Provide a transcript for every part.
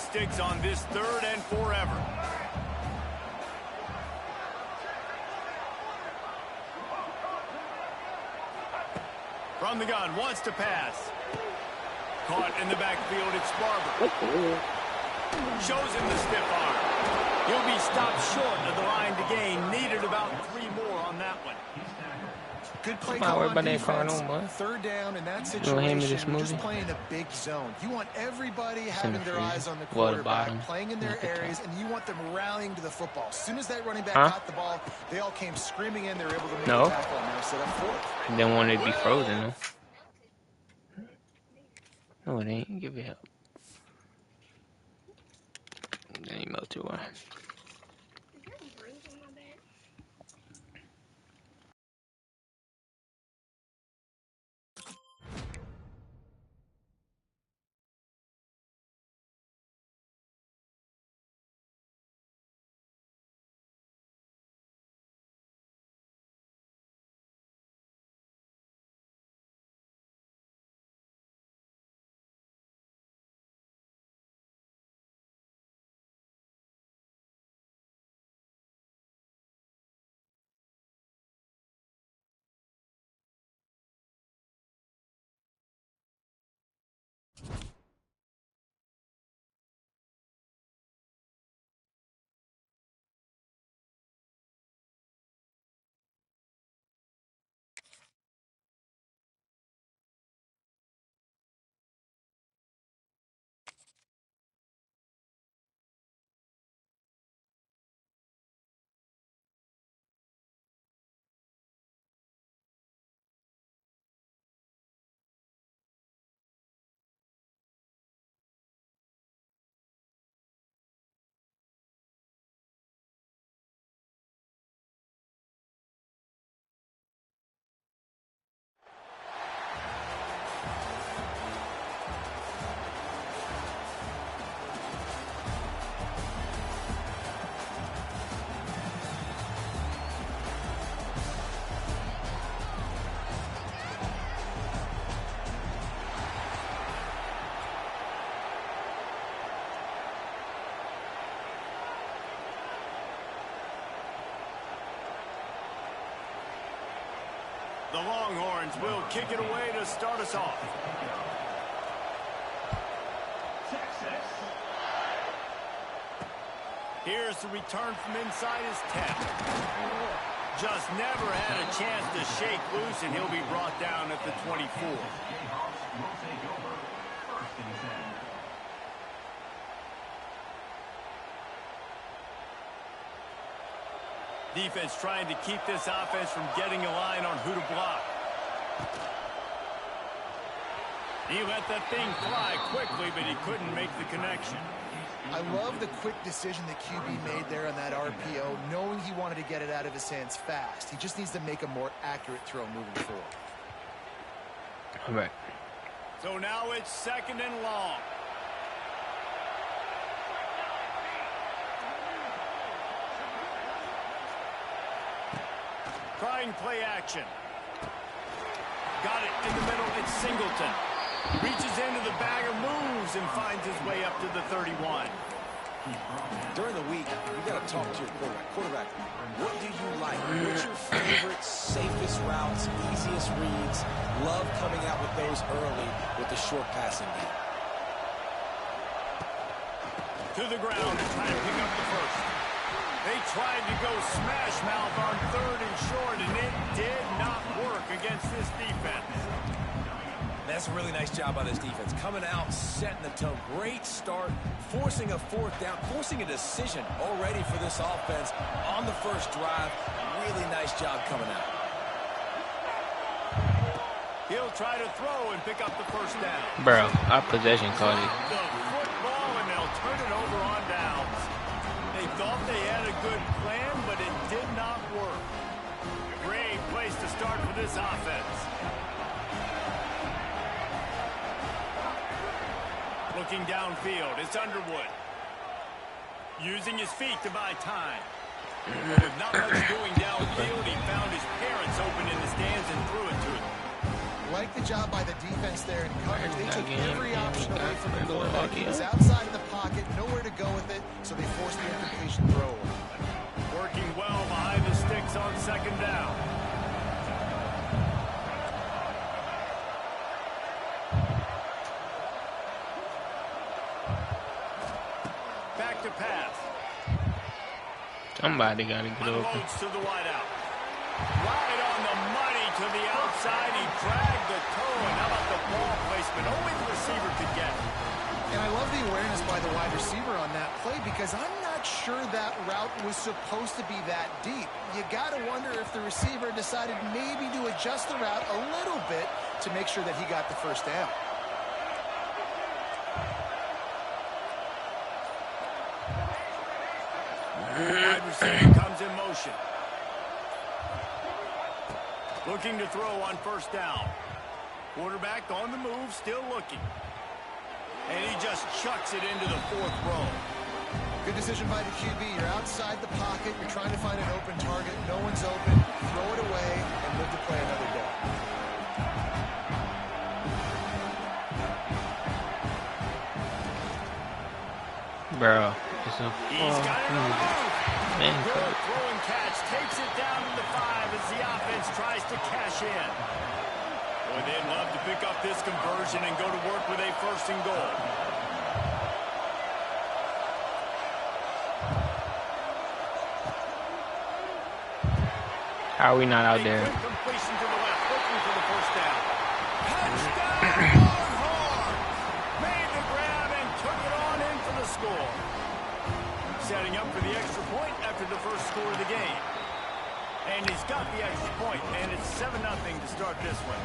sticks on this 3rd and forever. From the gun, wants to pass. Caught in the backfield, it's Barber. Shows him the stiff arm. He'll be stopped short of the line to gain. Needed about 3 more on that one. Good play call on defense. 3rd down in that situation, just playing a big zone. You want everybody having their eyes on the quarterback, playing in their areas, and you want them rallying to the football. As soon as that running back got the ball, they all came screaming in. They were able to make a tackle and now set up 4th. They wanted to be frozen, though. No, it ain't. Give it help. They ain't melt too well. The Longhorns will kick it away to start us off. Here's the return from inside his 10. Just never had a chance to shake loose, and he'll be brought down at the 24. Defense trying to keep this offense from getting a line on who to block. He let that thing fly quickly, but he couldn't make the connection. I love the quick decision the QB made there on that RPO, knowing he wanted to get it out of his hands fast. He just needs to make a more accurate throw moving forward. All right. So now it's 2nd and long. Trying play action. Got it in the middle. It's Singleton. Reaches into the bag of moves and finds his way up to the 31. During the week, you got to talk to your quarterback. What do you like? What's your favorite, safest routes, easiest reads? Love coming out with those early with the short passing game. To the ground and trying to pick up the first. They tried to go smash mouth on 3rd and short, and it did not work against this defense. That's a really nice job by this defense. Coming out, setting the tone. Great start, forcing a 4th down, forcing a decision already for this offense on the first drive. Really nice job coming out. He'll try to throw and pick up the first down. Bro, our possession called it. The football, and they'll turn it over on downs. They thought they had a good plan, but it did not work. Great place to start for this offense. Looking downfield, it's Underwood. Using his feet to buy time. With not much doing downfield, he found his parents open in the stands and threw it to him. Like the job by the defense there in coverage. They took every option away from the quarterback. He was outside of the pocket, no go with it, so they force the incompletion throw. Working well behind the sticks on second down. Back to pass. Somebody got to get open. Unloads to the wideout. Right on the money to the outside. He dragged the toe. And how about the ball placement? Only the receiver could get it. And I love the awareness by the wide receiver on that play because I'm not sure that route was supposed to be that deep. You got to wonder if the receiver decided maybe to adjust the route a little bit to make sure that he got the first down. Wide receiver comes in motion. Looking to throw on first down. Quarterback on the move, still looking. And he just chucks it into the fourth row. Good decision by the QB. You're outside the pocket. You're trying to find an open target. No one's open. Throw it away and live to play another day. Bro, it's a He's got it on the move. man. Good throw and catch. Takes it down to the 5 as the offense tries to cash in. Boy, they'd love to pick up this conversion and go to work with a first and goal. How are we not out there? A quick completion to the left, looking for the first down. Touchdown, Longhorn! Made the grab and took it on in for the score. Setting up for the extra point after the first score of the game. And he's got the extra point, and it's 7-0 to start this one.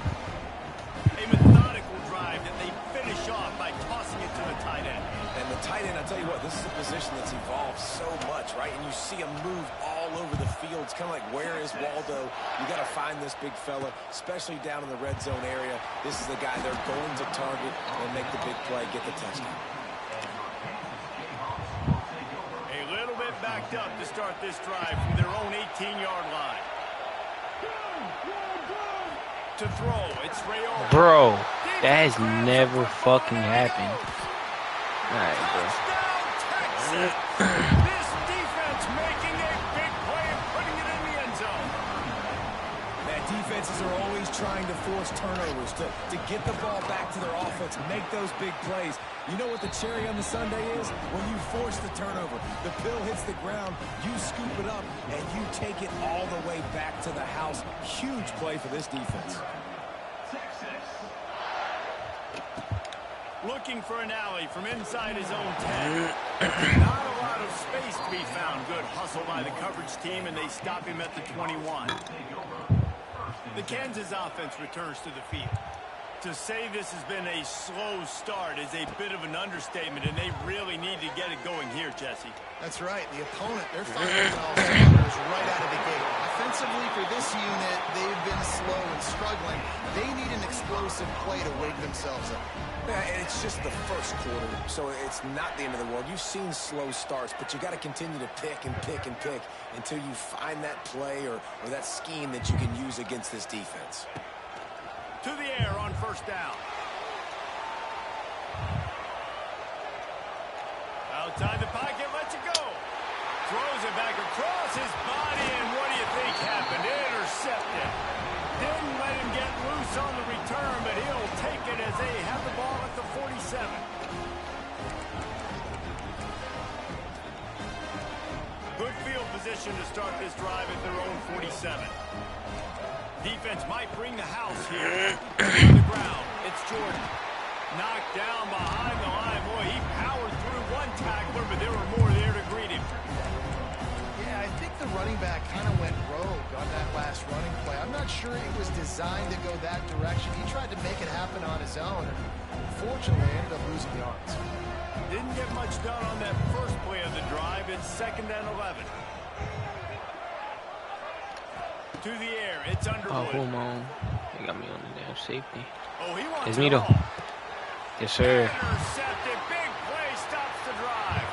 A methodical drive that they finish off by tossing it to the tight end. And the tight end, I'll tell you what, this is a position that's evolved so much, right? And you see him move all over the field. It's kind of like, where is Waldo? You got to find this big fella, especially down in the red zone area. This is the guy they're going to target and make the big play, get the touchdown. A little bit backed up to start this drive from their own 18-yard line. To throw, it's Rayola. Bro, that has never fucking happened. Alright, bro. Touchdown, Texas. This defense making a big play and putting it in the end zone. Man, defenses are always trying to force turnovers to get the ball back to their offense, make those big plays. You know what the cherry on the sundae is? When you force the turnover, the pill hits the ground, you scoop it up, and you take it all the way back to the house. Huge play for this defense. Looking for an alley from inside his own 10. Not a lot of space to be found. Good hustle by the coverage team, and they stop him at the 21. The Kansas offense returns to the field. To say this has been a slow start is a bit of an understatement, and they really need to get it going here, Jesse. That's right. The opponent, they're firing on all cylinders right out of the gate. Offensively, for this unit, they've been slow and struggling. They need an explosive play to wake themselves up. Yeah, and it's just the first quarter, so it's not the end of the world. You've seen slow starts, but you got to continue to pick and pick and pick until you find that play or that scheme that you can use against this defense. To the air on first down. Outside the pocket, lets it go. Throws it back across his body, and what do you think happened? Intercepted. Didn't let him get loose on the return, but he'll take it as they have the ball at the 47. Good field position to start this drive at their own 47. Defense might bring the house here. On the ground, it's Jordan. Knocked down behind the line. Boy, he powered through one tackler, but there were more there to greet him. Yeah, I think the running back kind of went rogue on that last running play. I'm not sure it was designed to go that direction. He tried to make it happen on his own, and unfortunately ended up losing yards. Didn't get much done on that first play of the drive. It's 2nd and 11. To the air, it's Underwood. Oh, hold on. They got me on the damn safety. Oh, he wants It's it me though. all. Yes, sir. Intercepted. Big play stops the drive.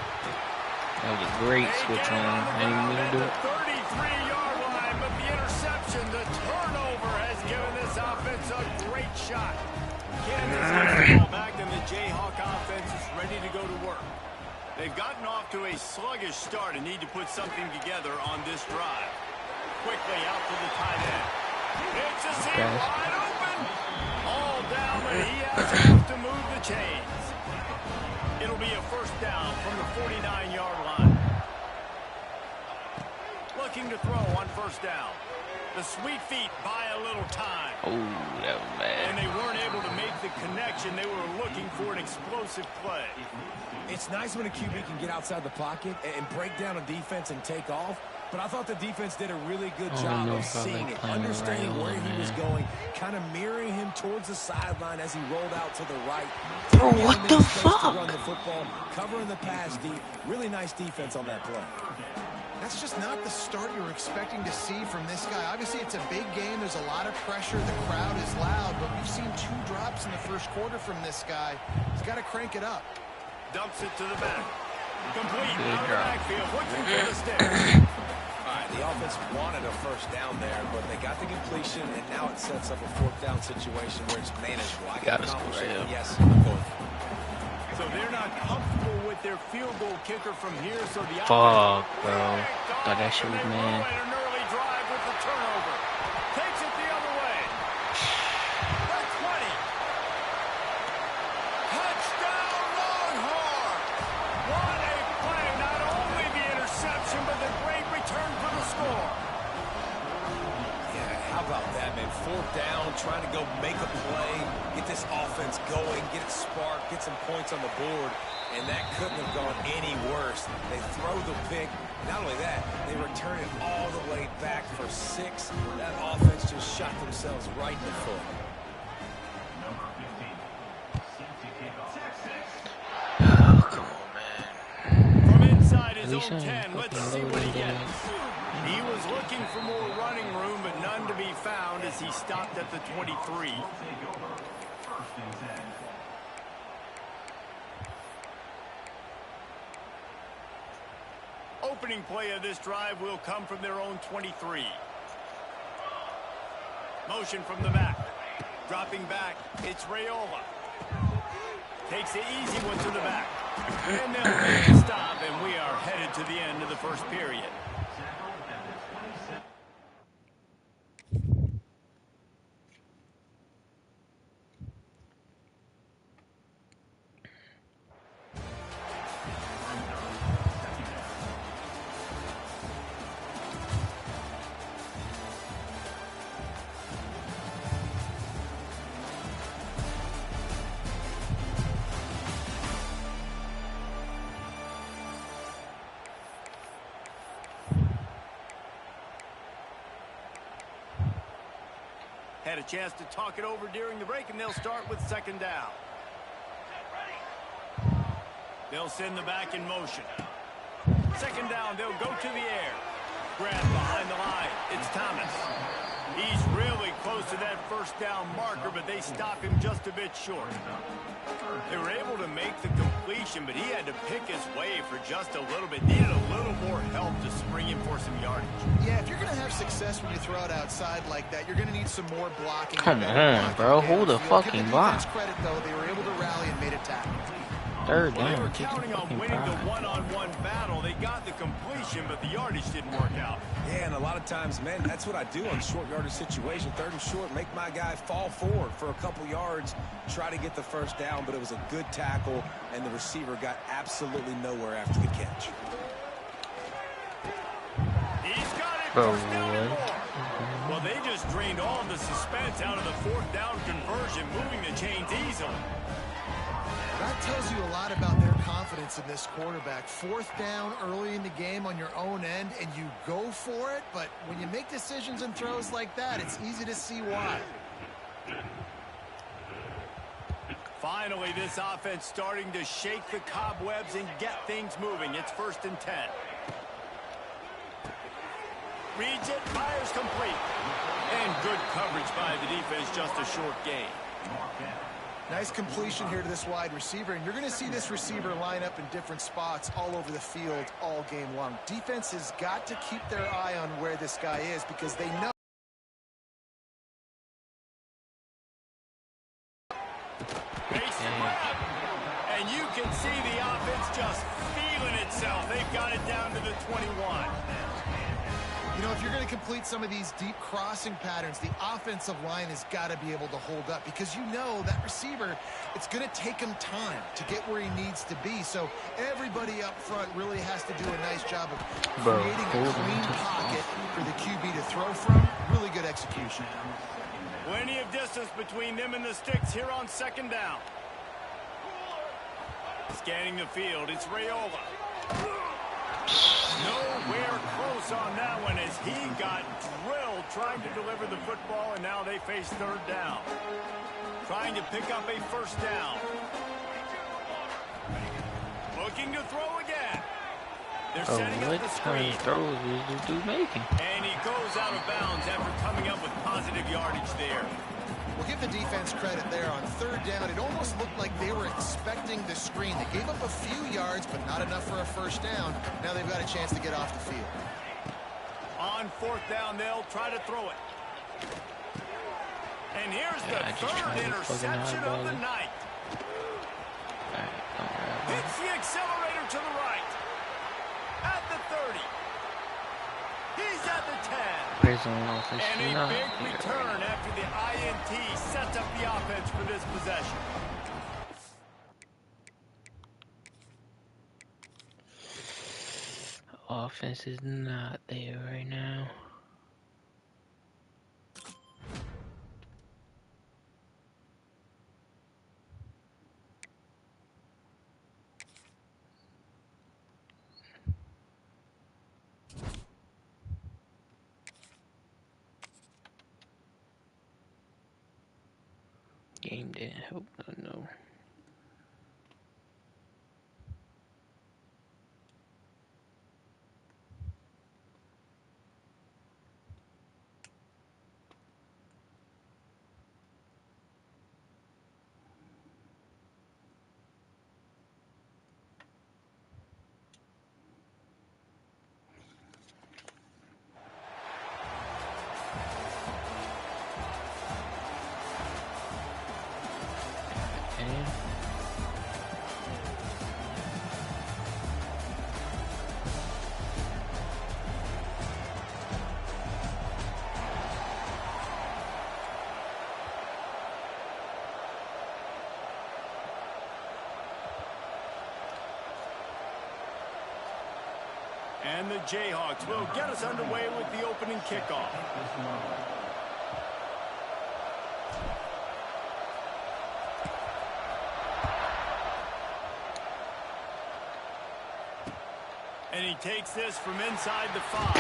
That was a great switch on. I didn't mean to do it. 33-yard line, but the interception, the turnover has given this offense a great shot. Kansas gets the ball back, and the Jayhawk offense is ready to go to work. They've gotten off to a sluggish start and need to put something together on this drive. Quickly out to the tight end. It's a seam wide open. All down, but he has enough to move the chains. It'll be a first down from the 49-yard line. Looking to throw on first down. The sweet feet buy a little time. Oh, that was bad. And they weren't able to make the connection. They were looking for an explosive play. It's nice when a QB can get outside the pocket and break down a defense and take off. But I thought the defense did a really good job of seeing it, understanding where he was going, kind of mirroring him towards the sideline as he rolled out to the right. Bro, what the fuck? To run the football, covering the pass deep. Really nice defense on that play. That's just not the start you were expecting to see from this guy. Obviously, it's a big game. There's a lot of pressure. The crowd is loud, but we've seen 2 drops in the first quarter from this guy. He's got to crank it up. Dumps it to the back. Complete out of the backfield. Looking for the stick. All right, the offense wanted a first down there, but they got the completion, and now it sets up a 4th down situation where it's manageable. I got to accomplish it. Yes, I'm going. So they're not comfortable with their field goal kicker from here, so the fuck, bro. Thought that shit was man. An early drive with the turnover. Takes it the other way. That's 20. Touchdown Longhorns. What a play. Not only the interception, but the great return for the score. Yeah, how about that, man? 4th down, trying to go make a play, get this offense going, get it sparked, get some points on the board, and that couldn't have gone any worse. They throw the pick. Not only that, they return it all the way back for 6. That offense just shot themselves right in the foot. Oh, come on, man. From inside his own 10, let's see what he gets. He was looking for more running room, but none to be found as he stopped at the 23. Opening play of this drive will come from their own 23. Motion from the back. Dropping back, it's Raiola. Takes the easy one to the back. And they'll make a stop, and we are headed to the end of the first period. Had a chance to talk it over during the break, and they'll start with 2nd down. They'll send the back in motion. 2nd down, they'll go to the air. Grab behind the line. It's Thomas. He's really close to that first down marker, but they stop him just a bit short. They were able to make the completion, but he had to pick his way for just a little bit. Needed a little more help to spring him for some yardage. Yeah, if you're going to have success when you throw it outside like that, you're going to need some more blocking. Come on, bro. Who the fucking block? Credit, though, they were able to rally and made a tackle. 3rd Well, down. they were counting on winning the one-on-one battle. They got the completion, but the yardage didn't work out. Yeah, and a lot of times, man, that's what I do on short yardage situation. 3rd and short, make my guy fall forward for a couple yards, try to get the first down, but it was a good tackle, and the receiver got absolutely nowhere after the catch. He's got it. Bro, First down and more. Well, they just drained all the suspense out of the 4th down conversion, moving the chains easily. That tells you a lot about their confidence in this quarterback. 4th down early in the game on your own end, and you go for it, but when you make decisions and throws like that, it's easy to see why. Finally, this offense starting to shake the cobwebs and get things moving. It's 1st and 10. Reads it, fires complete. And good coverage by the defense, just a short gain. Nice completion here to this wide receiver, and you're going to see this receiver line up in different spots all over the field all game long. Defense has got to keep their eye on where this guy is because they know. And you can see the offense just feeding they've got it down to the 21. You know, if you're going to complete some of these deep crossing patterns, the offensive line has got to be able to hold up because you know that receiver, it's going to take him time to get where he needs to be. So everybody up front really has to do a nice job of creating a clean pocket for the QB to throw from. Really good execution. Plenty of distance between them and the sticks here on second down. Scanning the field, it's Raiola. Nowhere close on that one as he got drilled trying to deliver the football, and now they face third down. Trying to pick up a first down. Looking to throw again. They're setting up the screen. Throws is this dude making? And he goes out of bounds after coming up with positive yardage there. We'll give the defense credit there on third down. It almost looked like they were expecting the screen. They gave up a few yards, but not enough for a first down. Now they've got a chance to get off the field. On fourth down, they'll try to throw it. And here's the third interception of the night. Hits the accelerator to the right. At the 30. He's at the 10. And a big return after the INT sets up the offense for this possession. Offense is not there right now. Game didn't help, no. And the Jayhawks will get us underway with the opening kickoff. And he takes this from inside the 5.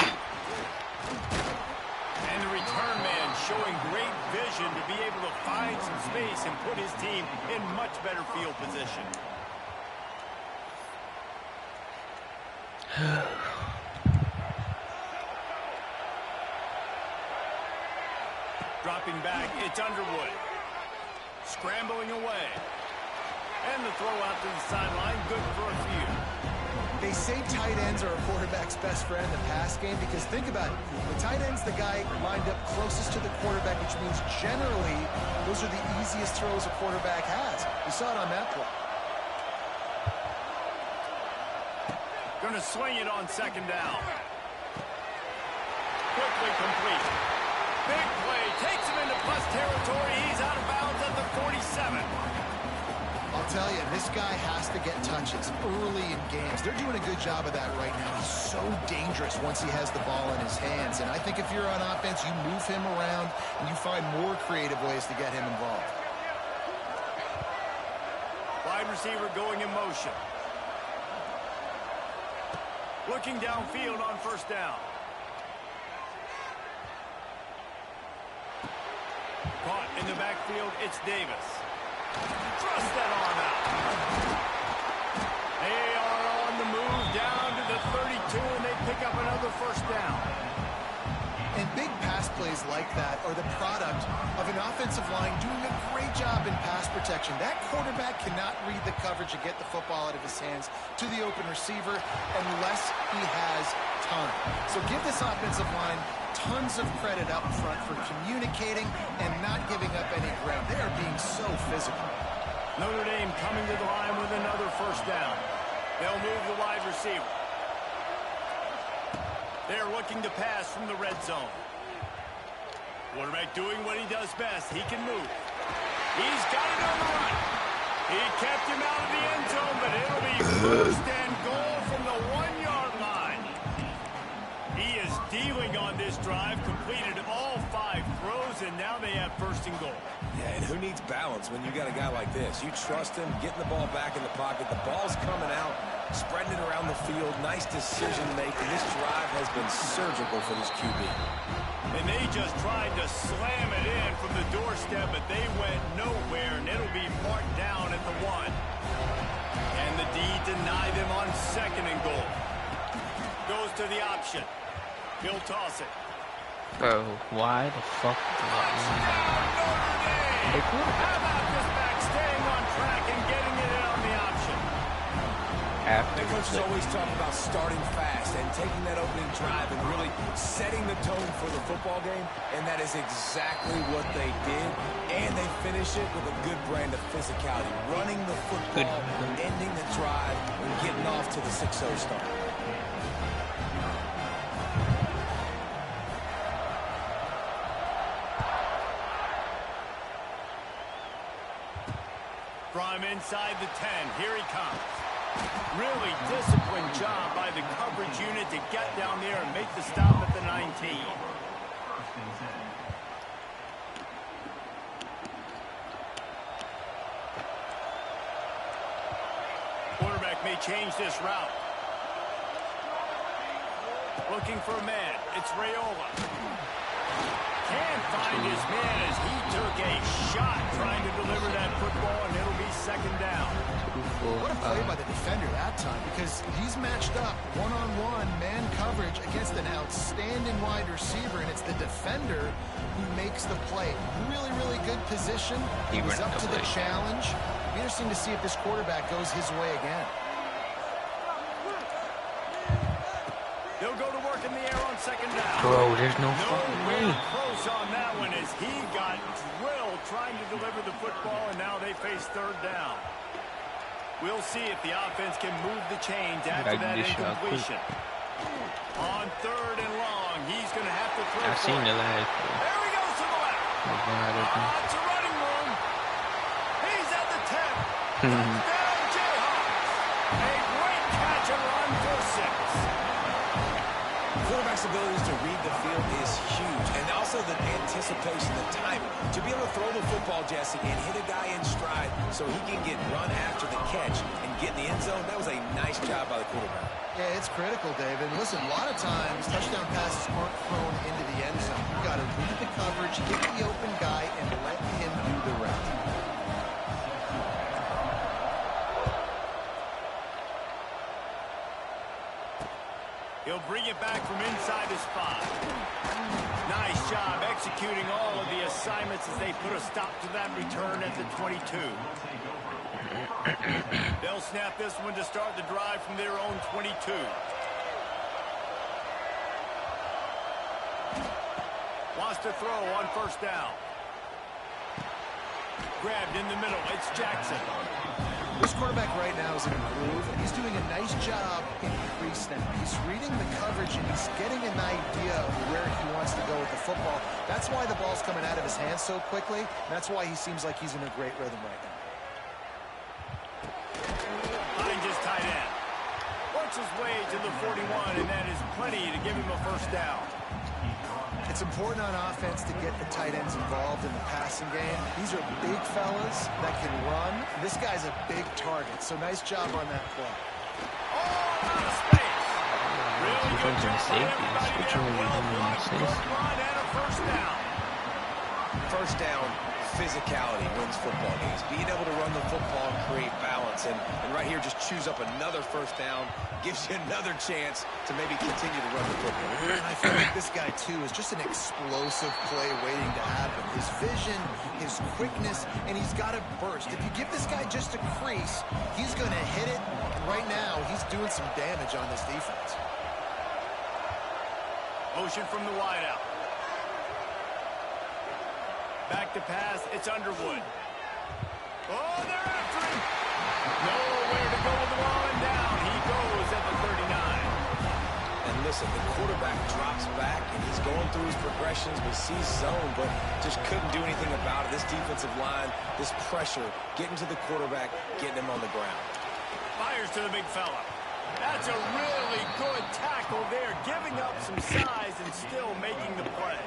And the return man showing great vision to be able to find some space and put his team in much better field position. Dropping back, it's Underwood. Scrambling away. And the throw out to the sideline, good for a few. They say tight ends are a quarterback's best friend in the pass game because think about it. The tight end's the guy lined up closest to the quarterback, which means generally those are the easiest throws a quarterback has. We saw it on that play. Going to swing it on second down. Quickly complete. Big play. Takes him into plus territory. He's out of bounds at the 47. I'll tell you, this guy has to get touches early in games. They're doing a good job of that right now. He's so dangerous once he has the ball in his hands. And I think if you're on offense, you move him around and you find more creative ways to get him involved. Wide receiver going in motion. Looking downfield on first down. Caught in the backfield, it's Davis. Thrust that arm out. They are on the move down to the 32, and they pick up another first down. And big pass plays like that are the product of an offensive line doing a great job in pass protection. That quarterback cannot read the coverage and get the football out of his hands to the open receiver unless he has time. So give this offensive line tons of credit up front for communicating and not giving up any ground. They are being so physical. Notre Dame coming to the line with another first down. They'll move the wide receiver. They're looking to pass from the red zone. Quarterback doing what he does best. He can move. He's got it on the run. He kept him out of the end zone, but it'll be first and goal from the 1-yard line. He is dealing on this drive, completed all 5 throws, and now they have first and goal. Yeah, and who needs balance when you got a guy like this? You trust him, getting the ball back in the pocket. The ball's coming out, spreading it around the field. Nice decision-making. This drive has been surgical for this QB. And they just tried to slam it in from the doorstep, but they went nowhere, and it'll be marked down at the 1. And the D denied them on second and goal. Goes to the option. He'll toss it. Bro, why the fuck? How about this back staying on track and getting it in on the option? The coach is always talking about starting fast and taking that opening drive and really setting the tone for the football game, and that is exactly what they did, and they finish it with a good brand of physicality, running the football, ending the drive, and getting off to the 6-0 start. From inside the 10, here he comes. Really disciplined job by the coverage unit to get down there and make the stop at the 19. Quarterback may change this route. Looking for a man. It's Raiola. Can't find his man as he took a shot trying to deliver that football, and it'll be second down. What a play by the defender that time, because he's matched up one-on-one man coverage against an outstanding wide receiver, and it's the defender who makes the play. Really, really good position. He was up to the challenge. It'll be interesting to see if this quarterback goes his way again. They'll go to work in the air on second down. Bro, there's no fucking way. Close on that one as he got drilled trying to deliver the football, and now they face third down. We'll see if the offense can move the chains after that incompletion. On third and long, he's going to have to throw. I've seen the last. There he goes to the left. It's a running room. He's at the 10. Touchdown, Jayhawks. A great catch and run for 6. Quarterback's abilities to read the field is huge, and also the anticipation, the timing. To be able to throw the football, Jesse, and hit a guy in stride so he can get run after the catch and get in the end zone, that was a nice job by the quarterback. Yeah, it's critical, David. Listen, a lot of times, touchdown passes aren't thrown into the end zone. You've got to read the coverage, hit the open guy, and let him do the rest. He'll bring it back from inside his spot. Nice job executing all of the assignments as they put a stop to that return at the 22. They'll snap this one to start the drive from their own 22. Wants to throw on first down. Grabbed in the middle. It's Jackson. This quarterback right now is in a groove, and he's doing a nice job in pre-snap. He's reading the coverage, and he's getting an idea of where he wants to go with the football. That's why the ball's coming out of his hands so quickly, and that's why he seems like he's in a great rhythm right now. Finds his tight end. Works his way to the 41, and that is plenty to give him a first down. It's important on offense to get the tight ends involved in the passing game. These are big fellas that can run. This guy's a big target, so nice job on that play. Oh, out of space. Really good job by everybody there. Well blocked, good run, and a first down. First down, physicality wins football games. Being able to run the football and create balance. And right here, just choose up another first down. Gives you another chance to maybe continue to run the football. And I feel like this guy, too, is just an explosive play waiting to happen. His vision, his quickness, and he's got to burst. If you give this guy just a crease, he's going to hit it. And right now, he's doing some damage on this defense. Motion from the wideout. Back to pass. It's Underwood. Oh, they're after him. Nowhere to go with the ball and down. He goes at the 39. And listen, the quarterback drops back, and he's going through his progressions. We see zone, but just couldn't do anything about it. This defensive line, this pressure, getting to the quarterback, getting him on the ground. Fires to the big fella. That's a really good tackle there, giving up some size and still making the play.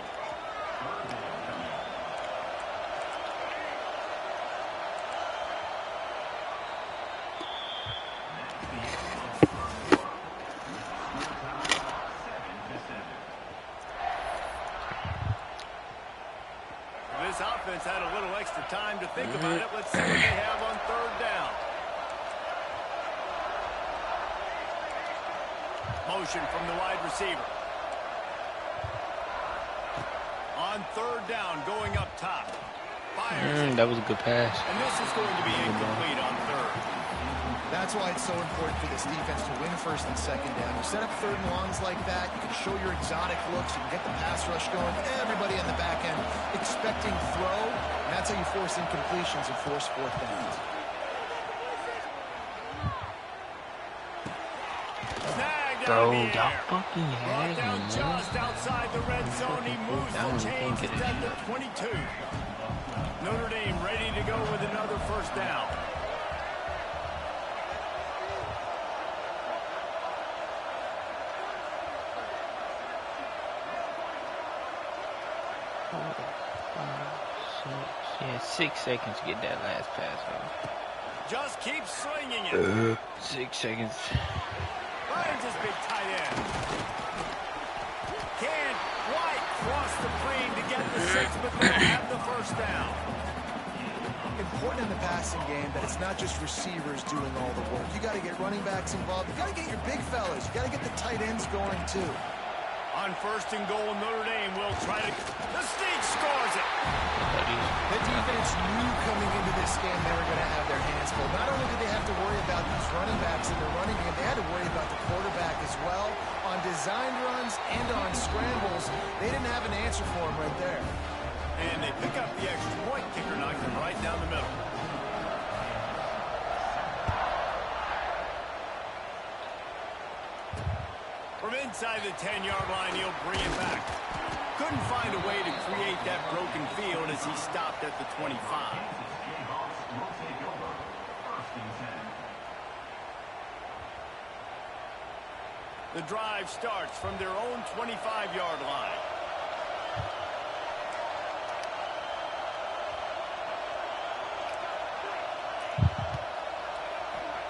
This offense had a little extra time to think about it. Let's see what they have on third down. Motion from the wide receiver. On third down, going up top. Fires that was a good pass. And this is going to be incomplete on third. That's why it's so important for this defense to win first and second down. You set up third and longs like that, you can show your exotic looks, you can get the pass rush going, everybody on the back end expecting throw, and that's how you force incompletions and force fourth downs. Bro, y'all fucking Brought had down him, just outside the red zone. He moves the chains down to 22. Notre Dame ready to go with another first down. Yeah, 6 seconds to get that last pass off. Just keep slinging it. 6 seconds. Finds his big tight end. Can't quite cross the plane to get the 6, but they'll have the first down. Important in the passing game that it's not just receivers doing all the work. You got to get running backs involved. You got to get your big fellas. You got to get the tight ends going too. On first and goal, Notre Dame will try to... The Sneak scores it! The defense knew coming into this game they were going to have their hands full. Not only did they have to worry about these running backs in the running game, they had to worry about the quarterback as well. On design runs and on scrambles, they didn't have an answer for him right there. And they pick up the extra point. Kicker knocked him right down the middle. From inside the 10-yard line, he'll bring it back. Couldn't find a way to create that broken field as he stopped at the 25. The drive starts from their own 25-yard line.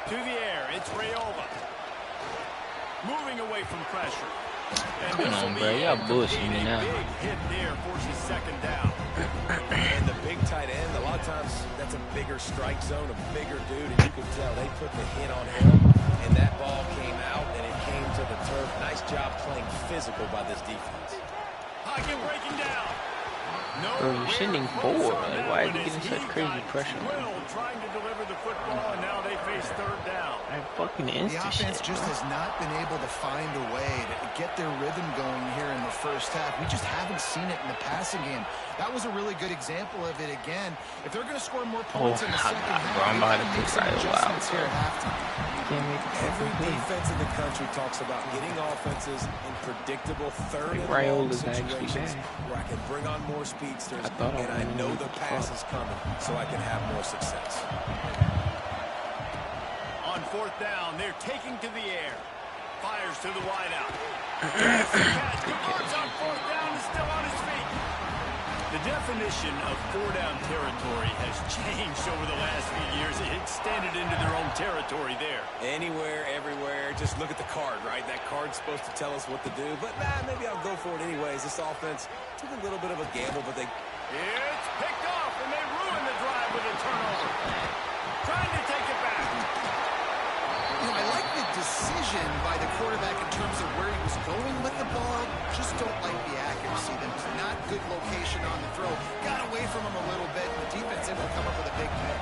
To the air, it's Rayola. Moving away from pressure. And come on, bro. Y'all bullshitting me now. Big hit there forces second down. And the big tight end, a lot of times that's a bigger strike zone, a bigger dude, and you can tell they put the hit on him, and that ball came out, and it came to the turf. Nice job playing physical by this defense. Pocket breaking down. No, bro, you're sending forward. Like, why is he getting such crazy pressure? Trying to deliver the football, and now they face third down. I fucking The offense just has not been able to find a way to get their rhythm going here in the first half. We just haven't seen it in the passing game. That was a really good example of it again. If they're going to score more points in the second half, I'm about to take adjustments here at halftime. Every defense in the country talks about getting offenses in predictable third and long situations where I can bring on more speedsters and I know the pass is coming so I can have more success. On fourth down, they're taking to the air. Fires to the wideout. DeMar's on fourth down and still on his feet. The definition of four-down territory has changed over the last few years. It extended into their own territory there. Anywhere, everywhere, just look at the card, right? That card's supposed to tell us what to do, but maybe I'll go for it anyways. This offense took a little bit of a gamble, but they... It's picked off, and they ruin the drive with a turnover. Trying to take it back. You know, I like the decision by the quarterback in terms of where he was going with the ball. Just don't like the accuracy. That was not good location on the throw. Got away from him a little bit, and the defense able to come up with a big pick.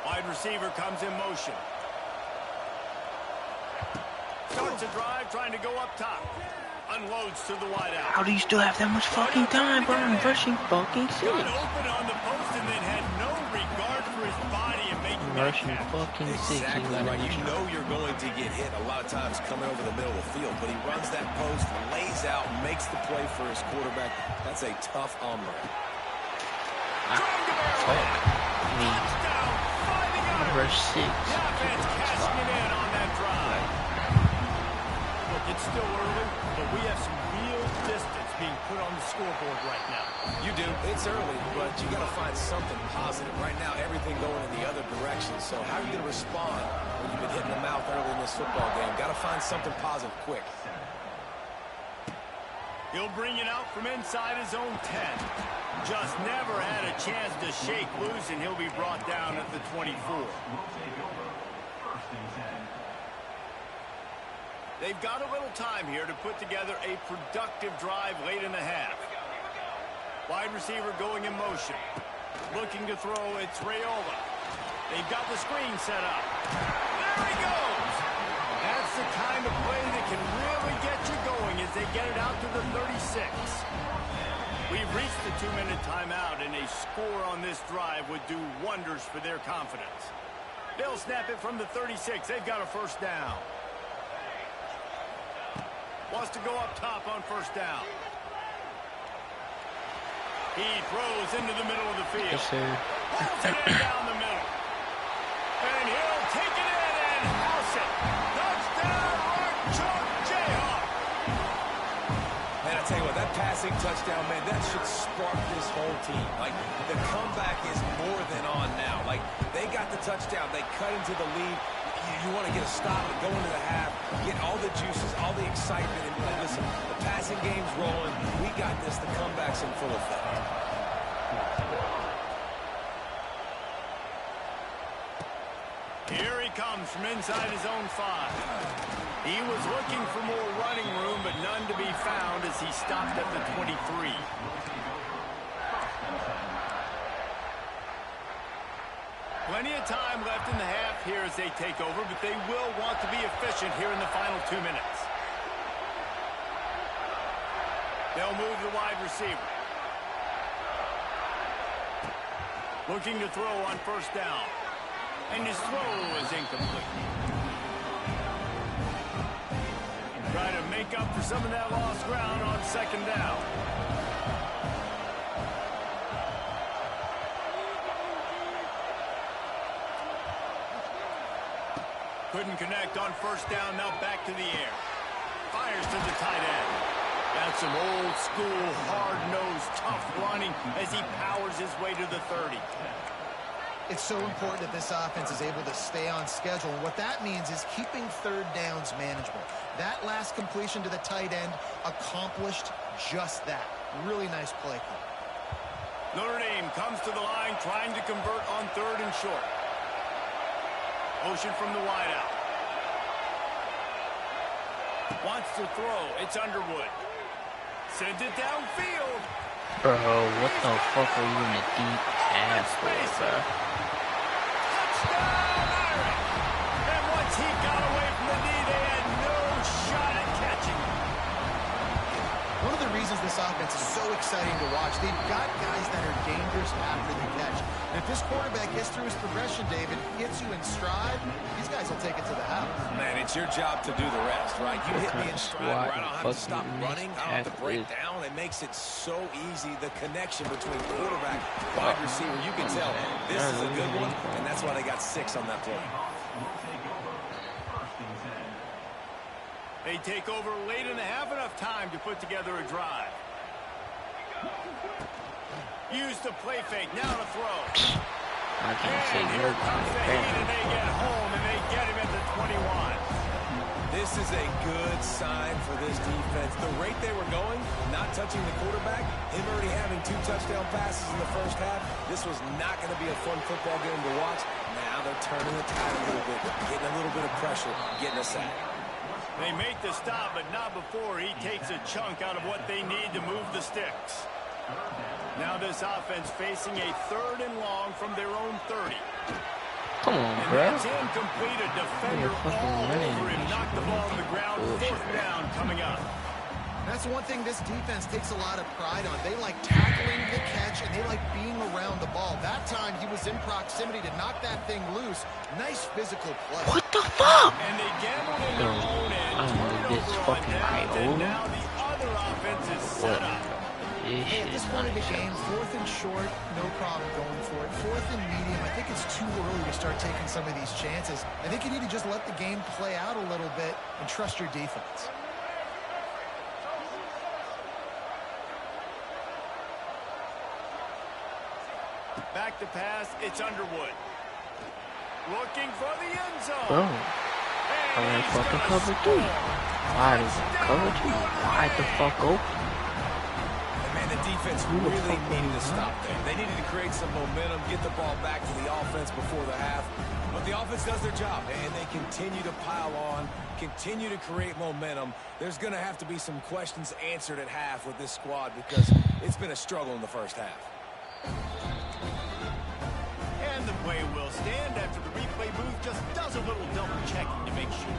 Wide receiver comes in motion. Starts a drive, trying to go up top. Unloads to the wideout. How do you still have that much fucking time, bro? I'm rushing fucking Got open on the post and then had no regard for his body. rushing fucking six. Exactly right. You know you're going to get hit a lot of times coming over the middle of the field, but he runs that post, lays out, makes the play for his quarterback. That's a tough hombre. Number 6. Cashing it in on that drive. Look, it's still early, but we have some real distance being put on the scoreboard right now. You do. It's early, but you got to find something positive. Right now, everything going in the other direction. So how are you going to respond when you've been hitting the mouth early in this football game? Got to find something positive quick. He'll bring it out from inside his own 10. Just never had a chance to shake loose, and he'll be brought down at the 24. They've got a little time here to put together a productive drive late in the half. Wide receiver going in motion. Looking to throw, it's Raiola. They've got the screen set up. There he goes! That's the kind of play that can really get you going as they get it out to the 36. We've reached the 2-minute timeout, and a score on this drive would do wonders for their confidence. They'll snap it from the 36. They've got a first down. Wants to go up top on first down. He throws into the middle of the field. Yes, sir. Pulls it in down the middle. And he'll take it in and house it. Touchdown, Archon Jayhawk. Man, I tell you what, that passing touchdown, man, that should spark this whole team. Like, the comeback is more than on now. Like, they got the touchdown. They cut into the lead. You want to get a stop and go into the half, get all the juices, all the excitement, and like, listen, the passing game's rolling. We got this. The comeback's in full effect. Here he comes from inside his own 5. He was looking for more running room, but none to be found as he stopped at the 23. Plenty of time left in the half here as they take over, but they will want to be efficient here in the final 2 minutes. They'll move the wide receiver. Looking to throw on first down. And his throw is incomplete. Try to make up for some of that lost ground on second down. Couldn't connect on first down, now back to the air. Fires to the tight end. That's some old school, hard-nosed, tough running as he powers his way to the 30. It's so important that this offense is able to stay on schedule. And what that means is keeping third downs manageable. That last completion to the tight end accomplished just that. Really nice play call. Notre Dame comes to the line trying to convert on 3rd and short. Motion from the wideout. Wants to throw. It's Underwood. Sends it downfield. Bro, what the fuck are you in a deep ass for, bro? Touchdown, Irish. And once he got away from the knee, they had no shot at catching. One of the reasons this offense is so exciting to watch, they've got guys that are dangerous after the catch. And if this quarterback gets through his progression, David, hits you in stride, these guys will take it to the house. Man, it's your job to do the rest, right? You hit me in stride where I don't have to stop running. I don't have to break down. It makes it so easy. The connection between quarterback, wide receiver, you can tell this is a good one, and that's why they got 6 on that play. They take over late and have enough time to put together a drive. Use the play fake, now to throw. I can't say and here comes the heat, and they get home, and they get him at the 21. This is a good sign for this defense. The rate they were going, not touching the quarterback, him already having 2 touchdown passes in the first half, this was not going to be a fun football game to watch. Now they're turning the tide a little bit, getting a little bit of pressure, getting a sack. They make the stop, but not before he takes a chunk out of what they need to move the sticks. Now this offense facing a 3rd and long from their own 30. Come on, and bro. that's incomplete. A defender all over him. Knocked the ball on the ground. 4th down coming up. That's one thing this defense takes a lot of pride on. They like tackling the catch, and they like being around the ball. ball. That time he was in proximity to knock that thing loose. Nice physical play. What the fuck? And they gambled in their own end. I don't know this fucking And now the other offense is set up. Hey, at this point of the game, 4th and short, no problem going for it. 4th and medium, I think it's too early to start taking some of these chances. I think you need to just let the game play out a little bit and trust your defense. Back to pass, it's Underwood. Looking for the end zone. Bro, I ran fucking cover 3. Why is it cover 2? Wide the fuck open. The defense really needed to stop there. They needed to create some momentum, get the ball back to the offense before the half. But the offense does their job, and they continue to pile on, continue to create momentum. There's going to have to be some questions answered at half with this squad because it's been a struggle in the first half. And the play will stand after the replay booth just does a little double checking to make sure.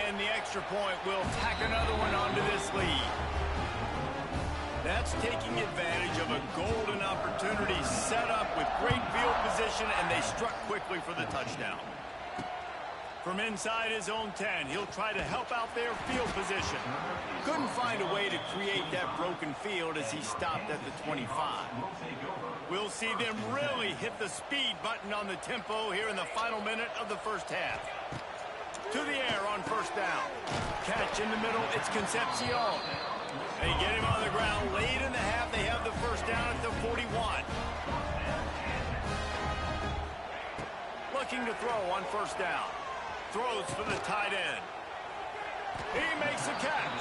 And the extra point will tack another one onto this lead. That's taking advantage of a golden opportunity set up with great field position, and they struck quickly for the touchdown. From inside his own 10, he'll try to help out their field position. Couldn't find a way to create that broken field as he stopped at the 25. We'll see them really hit the speed button on the tempo here in the final minute of the first half. To the air on first down. Catch in the middle, it's Concepcion. They get him on the ground late in the half. They have the first down at the 41. Looking to throw on first down. Throws for the tight end. He makes a catch.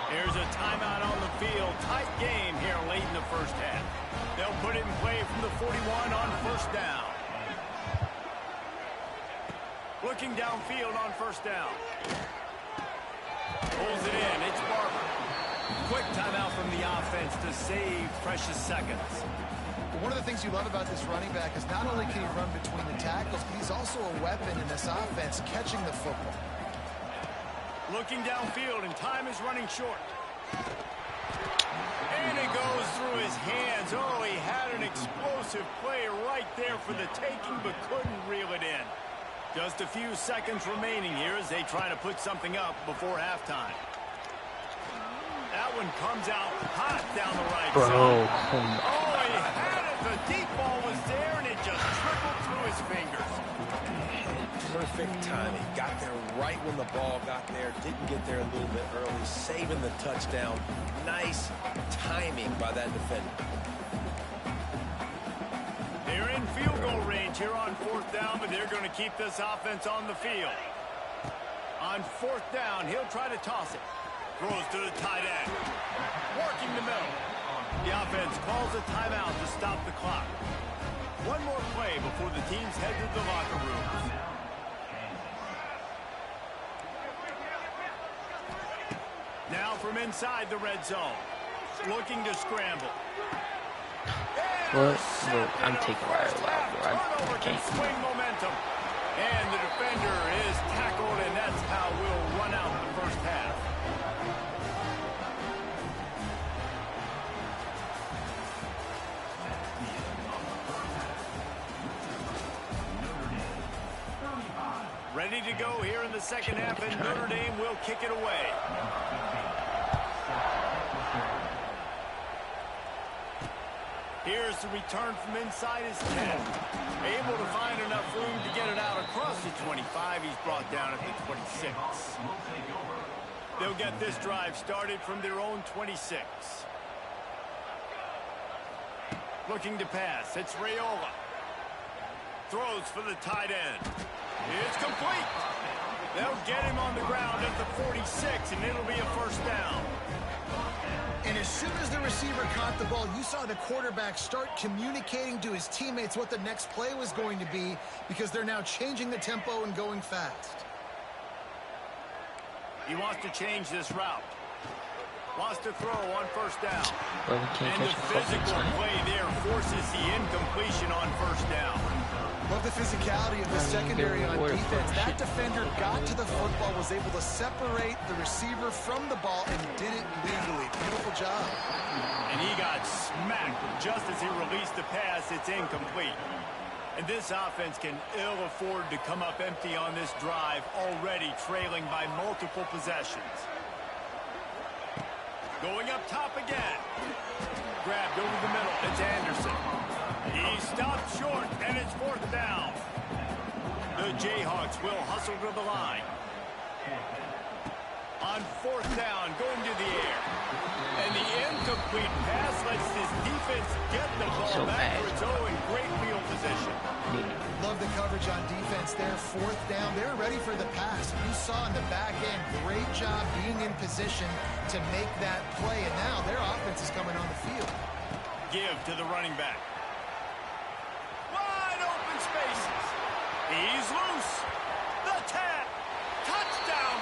Here's a timeout on the field. Tight game here late in the first half. They'll put it in play from the 41 on first down. Looking downfield on first down. Pulls it in. It's Barber. Quick timeout from the offense to save precious seconds. One of the things you love about this running back is not only can he run between the tackles, but he's also a weapon in this offense catching the football. Looking downfield, and time is running short. And it goes through his hands. Oh, he had an explosive play right there for the taking, but couldn't reel it in. Just a few seconds remaining here as they try to put something up before halftime. That one comes out hot down the right side. Oh, he had it. The deep ball was there, and it just trickled through his fingers. Perfect timing. Got there right when the ball got there. Didn't get there a little bit early. Saving the touchdown. Nice timing by that defender. They're in field goal range here on fourth down, but they're going to keep this offense on the field. On fourth down, he'll try to toss it. Throws to the tight end. Working the middle. The offense calls a timeout to stop the clock. One more play before the teams head to the locker rooms. Now from inside the red zone. Looking to scramble. What? Look, I'm taking right out, bro. I can't. Swing momentum. And the defender is tackled, and that's how we'll run out the first half. Ready to go here in the second half, and Notre Dame will kick it away. Here's the return from inside his 10. Able to find enough room to get it out across the 25. He's brought down at the 26. They'll get this drive started from their own 26. Looking to pass. It's Raiola. Throws for the tight end. It's complete. They'll get him on the ground at the 46, and it'll be a first down. And as soon as the receiver caught the ball, you saw the quarterback start communicating to his teammates what the next play was going to be because they're now changing the tempo and going fast. He wants to change this route. Wants to throw on first down. Well, we can't and the physical play there forces the incompletion on first down. Love the physicality of the secondary on defense. That defender got to the football, was able to separate the receiver from the ball, and did it legally. Beautiful job. And he got smacked just as he released the pass. It's incomplete. And this offense can ill afford to come up empty on this drive, already trailing by multiple possessions. Going up top again. Grabbed over the middle. It's Anderson. He stopped short, and it's fourth down. The Jayhawks will hustle to the line. On fourth down, going to the air. And the incomplete pass lets this defense get the ball back for its own great field position. Love the coverage on defense there. Fourth down, they're ready for the pass. You saw in the back end, great job being in position to make that play. And now their offense is coming on the field. Give to the running back. Wide open spaces. He's loose. The tap. Touchdown.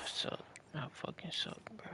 Suck. I fucking suck, bro.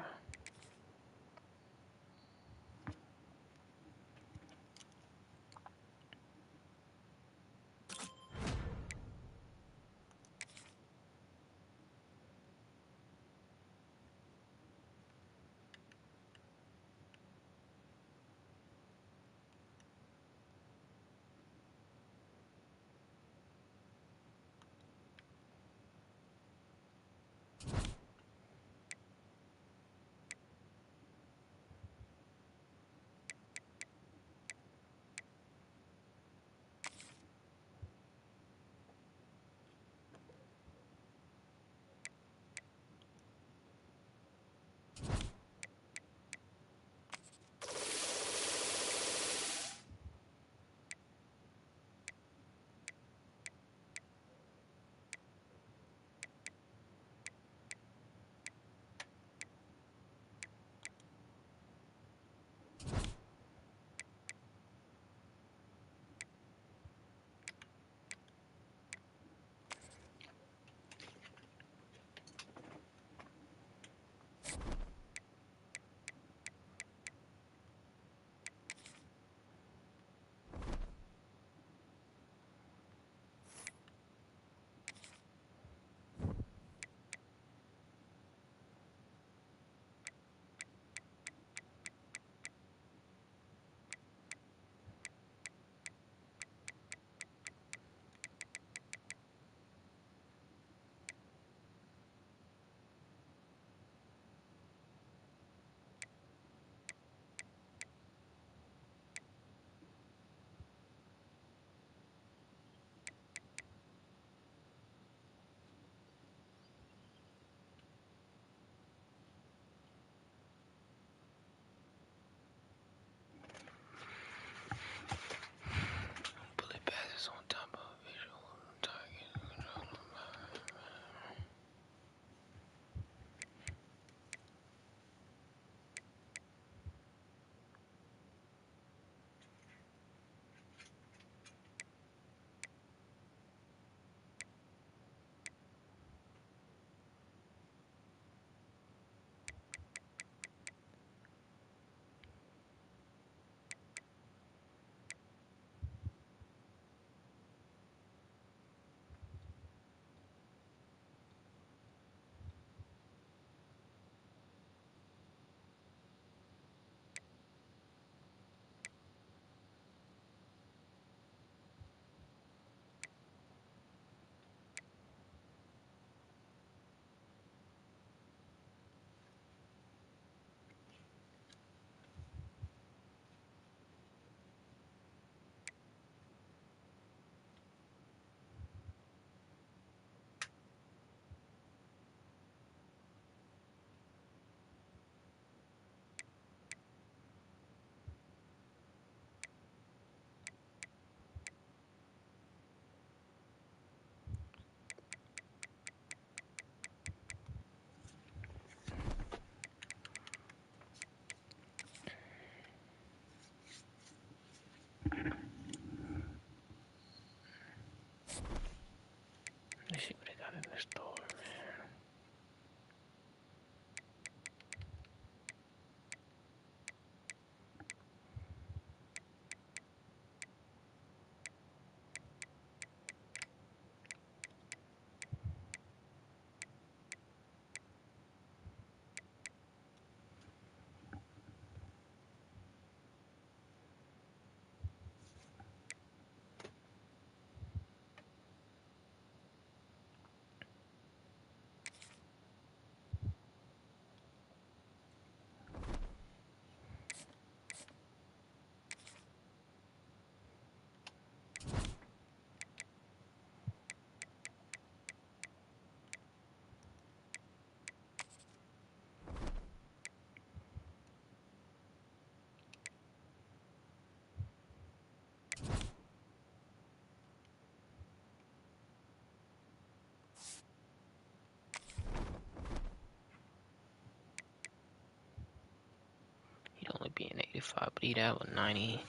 if I believe that was 90.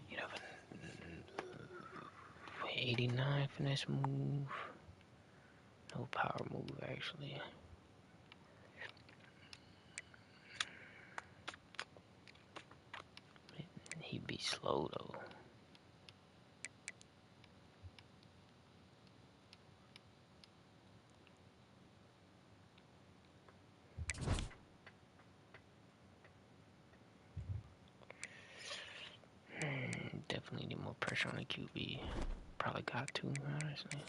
You know, 89 finesse move. No power move actually. He'd be slow though. Definitely need more pressure on the QB. Probably got to, honestly.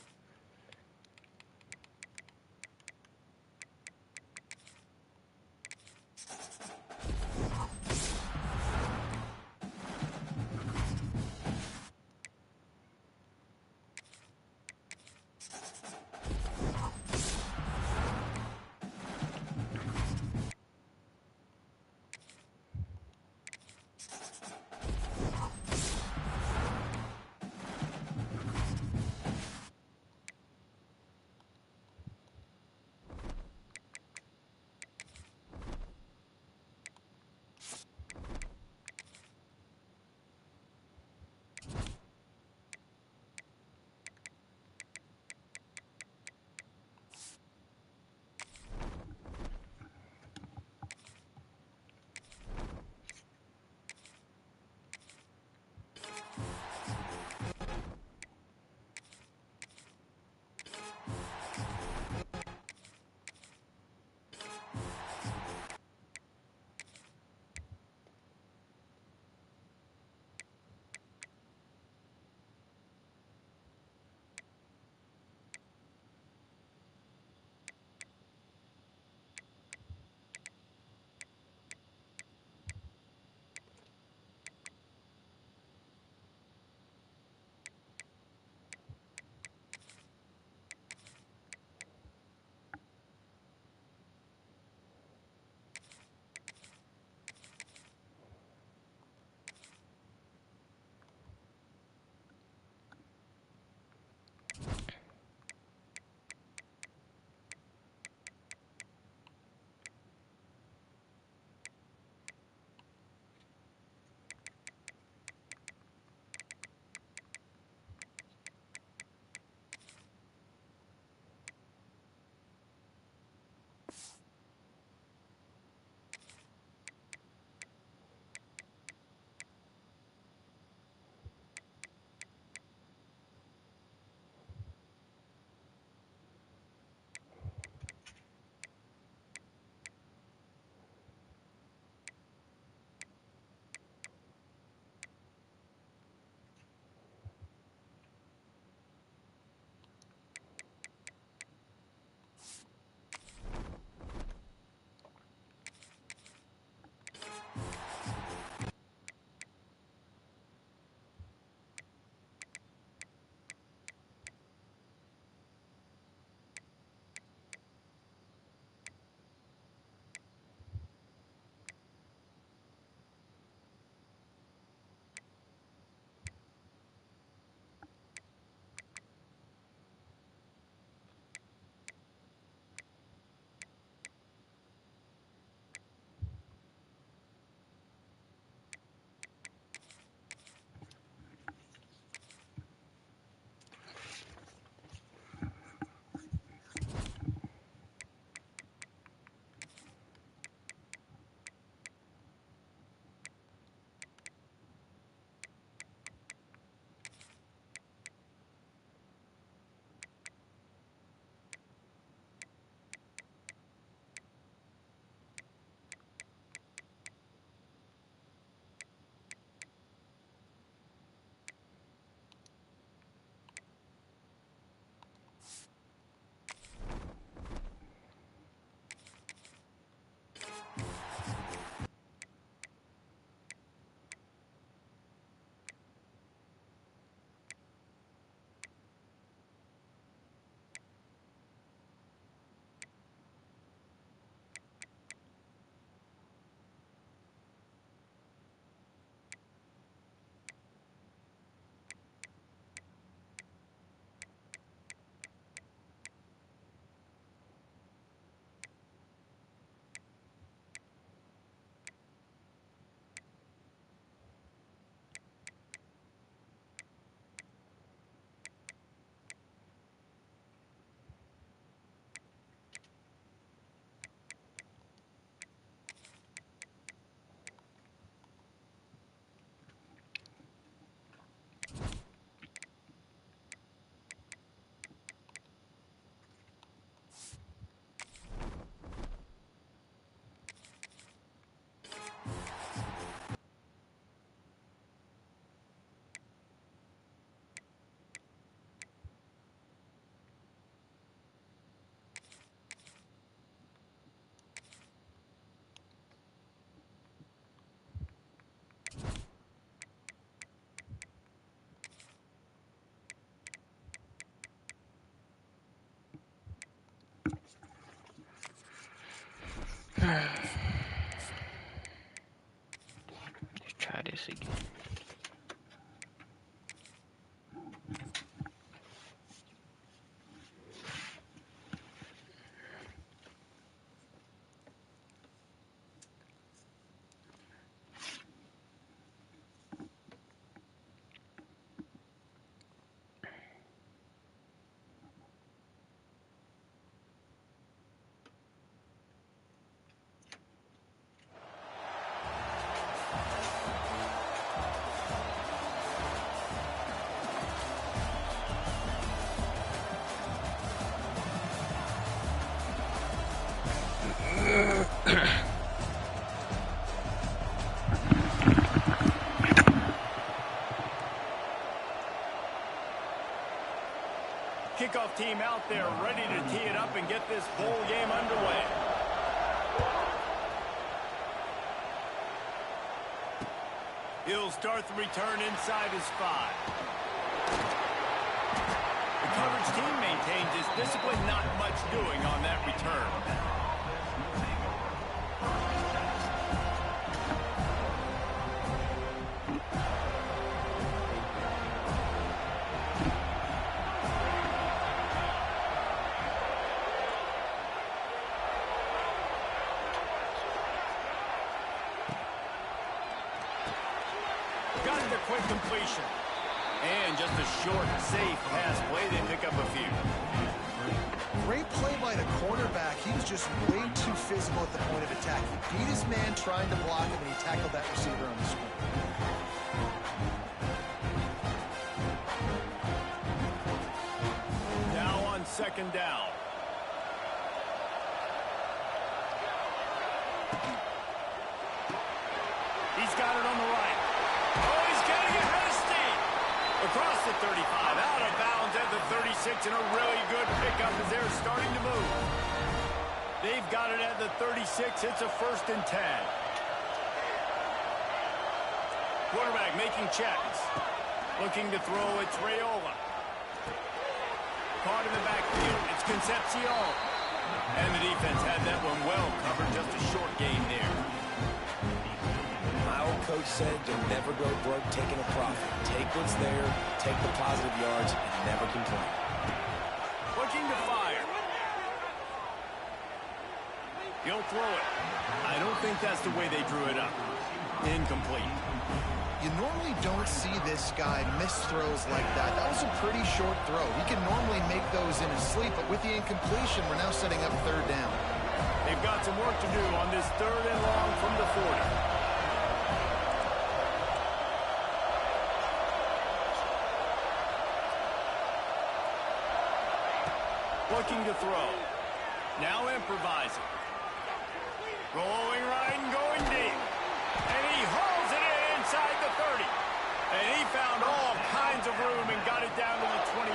this again. Kickoff team out there ready to tee it up and get this bowl game underway. He'll start the return inside his 5. The coverage team maintains its discipline, not much doing on that return. Got it, a quick completion. And just a short, safe pass play. They pick up a few. Great play by the cornerback. He was just way too physical at the point of attack. He beat his man trying to block him, and he tackled that receiver on the screen. Now on second down. He's got it on the right. Oh, he's getting ahead of steam. Across the 35, out of bounds at the 36, and a really good pickup as they're starting to move. They've got it at the 36. It's a 1st and 10. Quarterback making checks. Looking to throw, it's Raiola. Caught in the backfield, it's Concepcion. And the defense had that one well covered, just a short gain there. Coach said you'll never go broke taking a profit. Take what's there, take the positive yards, and never complain. Looking to fire. He'll throw it. I don't think that's the way they drew it up. Incomplete. You normally don't see this guy miss throws like that. That was a pretty short throw. He can normally make those in his sleep, but with the incompletion, we're now setting up 3rd down. They've got some work to do on this 3rd and long from the 40. Looking to throw. Now improvising. Rolling right and going deep. And he hauls it in inside the 30. And he found all kinds of room and got it down to the 28.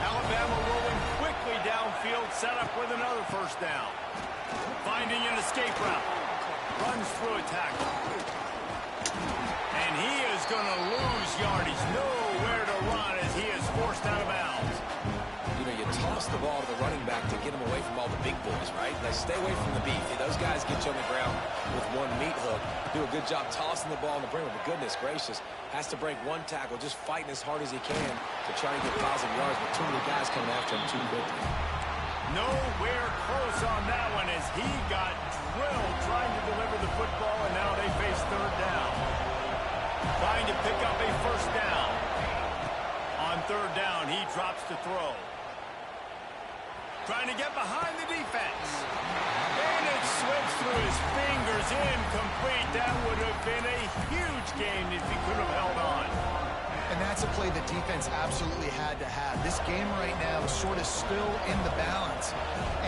Alabama rolling quickly downfield, set up with another 1st down. Finding an escape route. Runs through a tackle. And he is going to lose yardage. Nowhere to run as he is forced out of bounds. Toss the ball to the running back to get him away from all the big boys, right? Like, stay away from the beef. Those guys get you on the ground with one meat hook. Do a good job tossing the ball in the brim. But goodness gracious, has to break one tackle, just fighting as hard as he can to try to get positive yards, but too many guys coming after him too quickly. Nowhere close on that one as he got drilled trying to deliver the football, and now they face 3rd down. Trying to pick up a 1st down. On 3rd down, he drops to throw. Trying to get behind the defense. And it slips through his fingers. Incomplete. That would have been a huge game if he could have held on. And that's a play the defense absolutely had to have. This game right now is sort of still in the balance.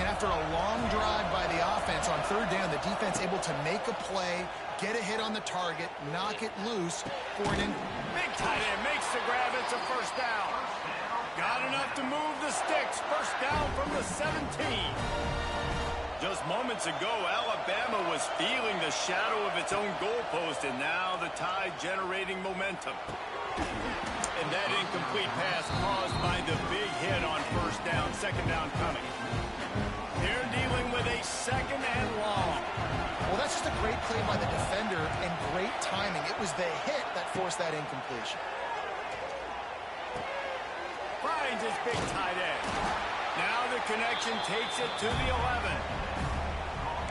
And after a long drive by the offense on 3rd down, the defense able to make a play, get a hit on the target, knock it loose for an big tight end makes the grab. It's a 1st down. Got enough to move the sticks. 1st down from the 17. Just moments ago, Alabama was feeling the shadow of its own goalpost, and now the Tide generating momentum. And that incomplete pass caused by the big hit on 1st down, 2nd down coming. They're dealing with a 2nd and long. Well, that's just just a great play by the defender and great timing. It was the hit that forced that incompletion. Finds his big tight end. Now the connection takes it to the 11.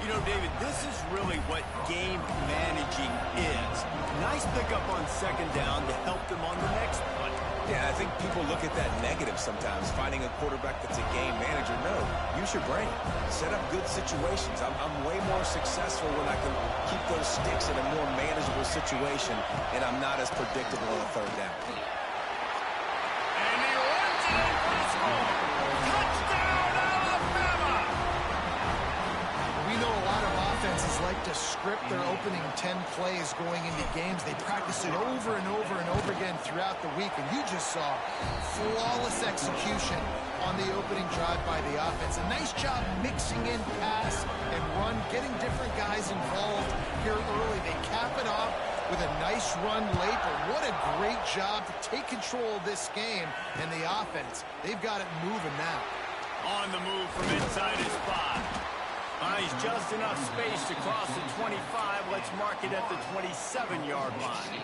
You know, David, this is really what game managing is. Nice pickup on second down to help them on the next play. Yeah, I think people look at that negative sometimes, finding a quarterback that's a game manager. No, use your brain. Set up good situations. I'm way more successful when I can keep those sticks in a more manageable situation, and I'm not as predictable on a third down. And he runs it in for the score. Touchdown, Alabama! We know a lot of offenses like to script their opening 10 plays going into games. They practice it over and over and over again throughout the week, and you just saw flawless execution on the opening drive by the offense. A nice job mixing in pass and run, getting different guys involved here early. They cap it off with a nice run late, but what a great job to take control of this game. And the offense, they've got it moving now. On the move from inside his 5. He's just enough space to cross the 25. Let's mark it at the 27-yard line.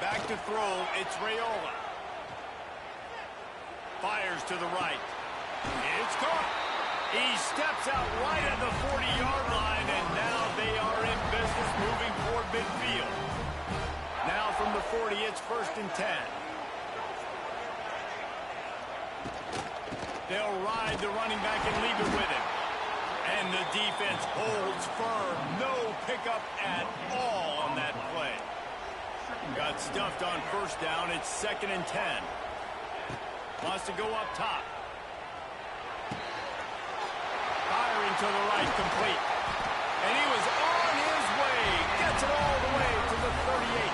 Back to throw, it's Raiola. Fires to the right. It's caught. He steps out right at the 40-yard line, and now they are in business moving toward midfield. Now from the 40, it's 1st and 10. They'll ride the running back and leave it with him. And the defense holds firm. No pickup at all on that play. Got stuffed on 1st down. It's 2nd and 10. Wants to go up top. Firing to the right, complete. And he was on his way. Gets it all the way to the 38.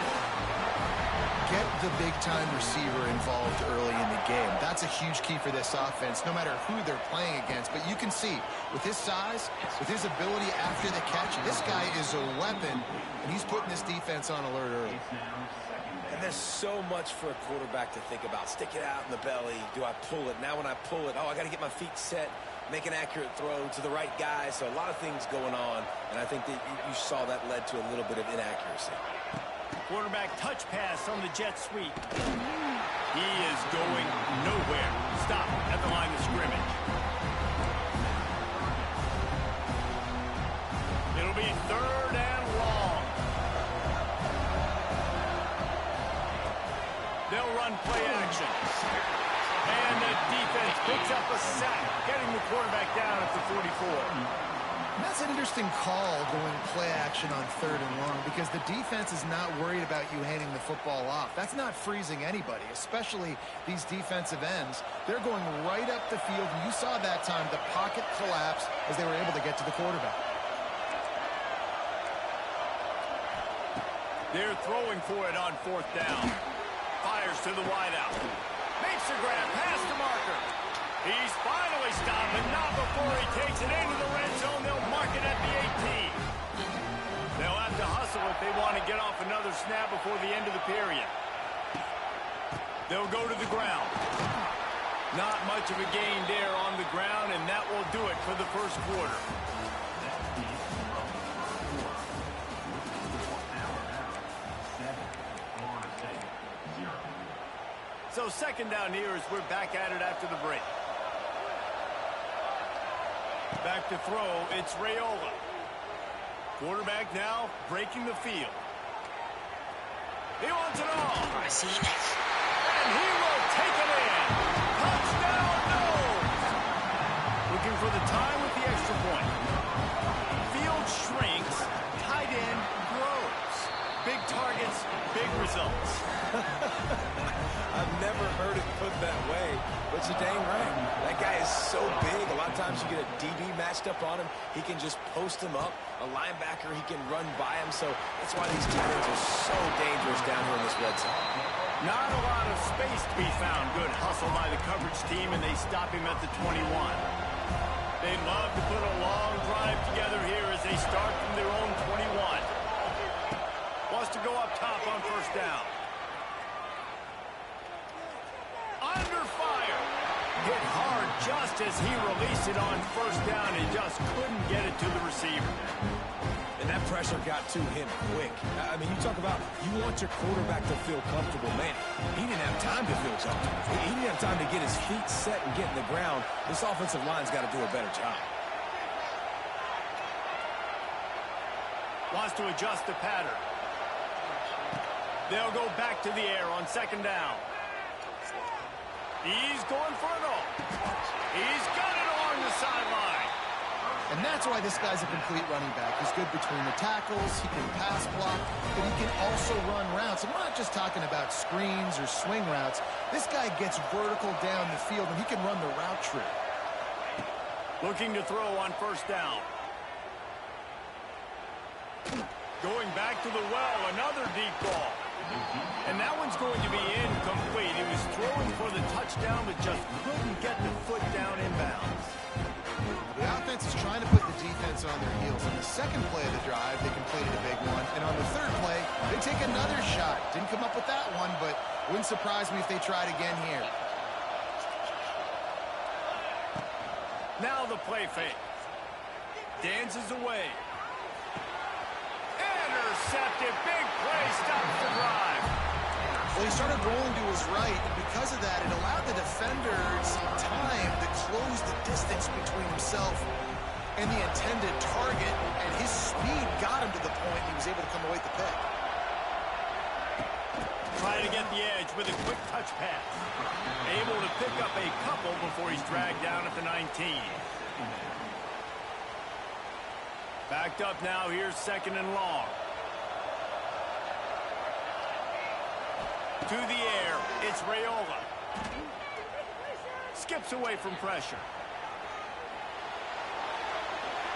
Get the big-time receiver involved early in the game. That's a huge key for this offense, no matter who they're playing against. But you can see, with his size, with his ability after the catch, this guy is a weapon, and he's putting this defense on alert early. And there's so much for a quarterback to think about. Stick it out in the belly. Do I pull it? Now when I pull it, oh, I got to get my feet set, make an accurate throw to the right guy. So a lot of things going on, and I think that you saw that led to a little bit of inaccuracy. Quarterback touch pass on the jet sweep. He is going nowhere. Stop at the line of scrimmage. It'll be 3rd and long. They'll run play action. And the defense picks up a sack, getting the quarterback down at the 44. That's an interesting call going play action on 3rd and long, because the defense is not worried about you handing the football off. That's not freezing anybody, especially these defensive ends. They're going right up the field, and you saw that time the pocket collapse as they were able to get to the quarterback. They're throwing for it on 4th down. Fires to the wideout. Makes the grab, pass to Marker. He's finally stopped, but not before he takes it into the red zone. They'll mark it at the 18. They'll have to hustle if they want to get off another snap before the end of the period. They'll go to the ground. Not much of a gain there on the ground, and that will do it for the 1st quarter. So 2nd down here as we're back at it after the break. Back to throw, it's Raiola. Quarterback now breaking the field. He wants it all. And he will take it in. Touchdown, Noles. Looking for the time with the extra point. Field shrinks, tight end grows. Big targets, big results. I've never heard it put that way, but you're dang right. That guy is so big. A lot of times you get a DB matched up on him. He can just post him up. A linebacker, he can run by him. So that's why these tight ends are so dangerous down here in this red zone. Not a lot of space to be found. Good hustle by the coverage team, and they stop him at the 21. They'd love to put a long drive together here as they start from their own 21. go up top on first down. Under fire. Hit hard just as he released it on first down. He just couldn't get it to the receiver. And that pressure got to him quick. I mean, you talk about you want your quarterback to feel comfortable. Man, he didn't have time to feel comfortable. He didn't have time to get his feet set and get in the ground. This offensive line's got to do a better job. Wants to adjust the pattern. They'll go back to the air on second down. He's going for it all. He's got it along the sideline. And that's why this guy's a complete running back. He's good between the tackles, he can pass block, but he can also run routes. I'm not just talking about screens or swing routes. This guy gets vertical down the field, and he can run the route tree. Looking to throw on first down. Going back to the well, another deep ball. And that one's going to be incomplete. He was throwing for the touchdown, but just couldn't get the foot down inbounds. The offense is trying to put the defense on their heels. On the second play of the drive, they completed a big one. And on the third play, they take another shot. Didn't come up with that one, but wouldn't surprise me if they tried again here. Now the play fake. Dances away. Intercepted. Big play. Stops the drive. Well, he started rolling to his right, and because of that, it allowed the defenders time to close the distance between himself and the intended target, and his speed got him to the point he was able to come away with the pick. Trying to get the edge with a quick touch pass. Able to pick up a couple before he's dragged down at the 19. Backed up now. Here's second and long. To the air, it's Raiola. Skips away from pressure.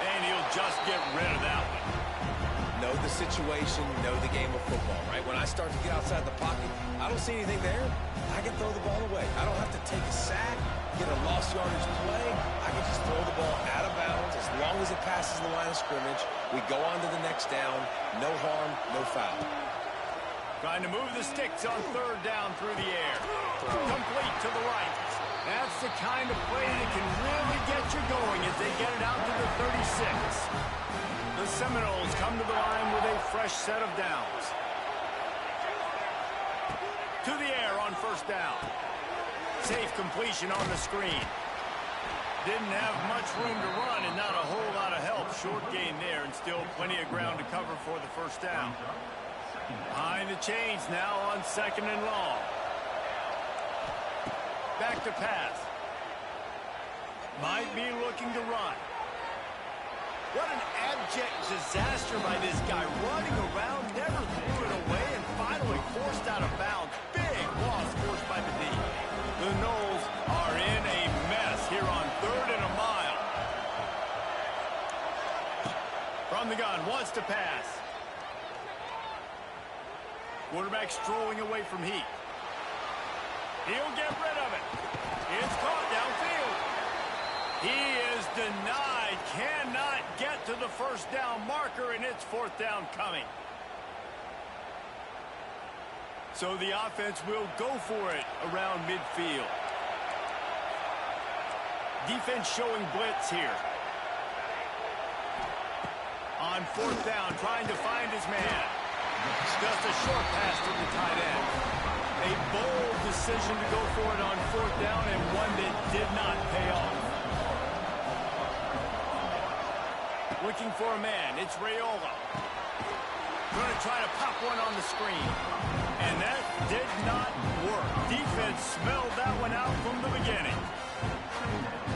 And he'll just get rid of that one. Know the situation, know the game of football, right? When I start to get outside the pocket, I don't see anything there. I can throw the ball away. I don't have to take a sack, get a lost yardage play. I can just throw the ball out of bounds as long as it passes the line of scrimmage. We go on to the next down. No harm, no foul. Trying to move the sticks on third down through the air. Complete to the right. That's the kind of play that can really get you going as they get it out to the 36. The Seminoles come to the line with a fresh set of downs. To the air on first down. Safe completion on the screen. Didn't have much room to run and not a whole lot of help. Short gain there and still plenty of ground to cover for the first down. Behind the chains now on second and long. Back to pass. Might be looking to run. What an abject disaster by this guy. Running around, never threw it away, and finally forced out of bounds. Big loss forced by the D. The Noles are in a mess here on third and a mile. From the gun, wants to pass. Quarterback strolling away from Heat. He'll get rid of it. It's caught downfield. He is denied. Cannot get to the first down marker, and it's fourth down coming. So the offense will go for it around midfield. Defense showing blitz here. On fourth down, trying to find his man. Just a short pass to the tight end. A bold decision to go for it on fourth down, and one that did not pay off. Looking for a man. It's Raiola. Going to try to pop one on the screen. And that did not work. Defense smelled that one out from the beginning.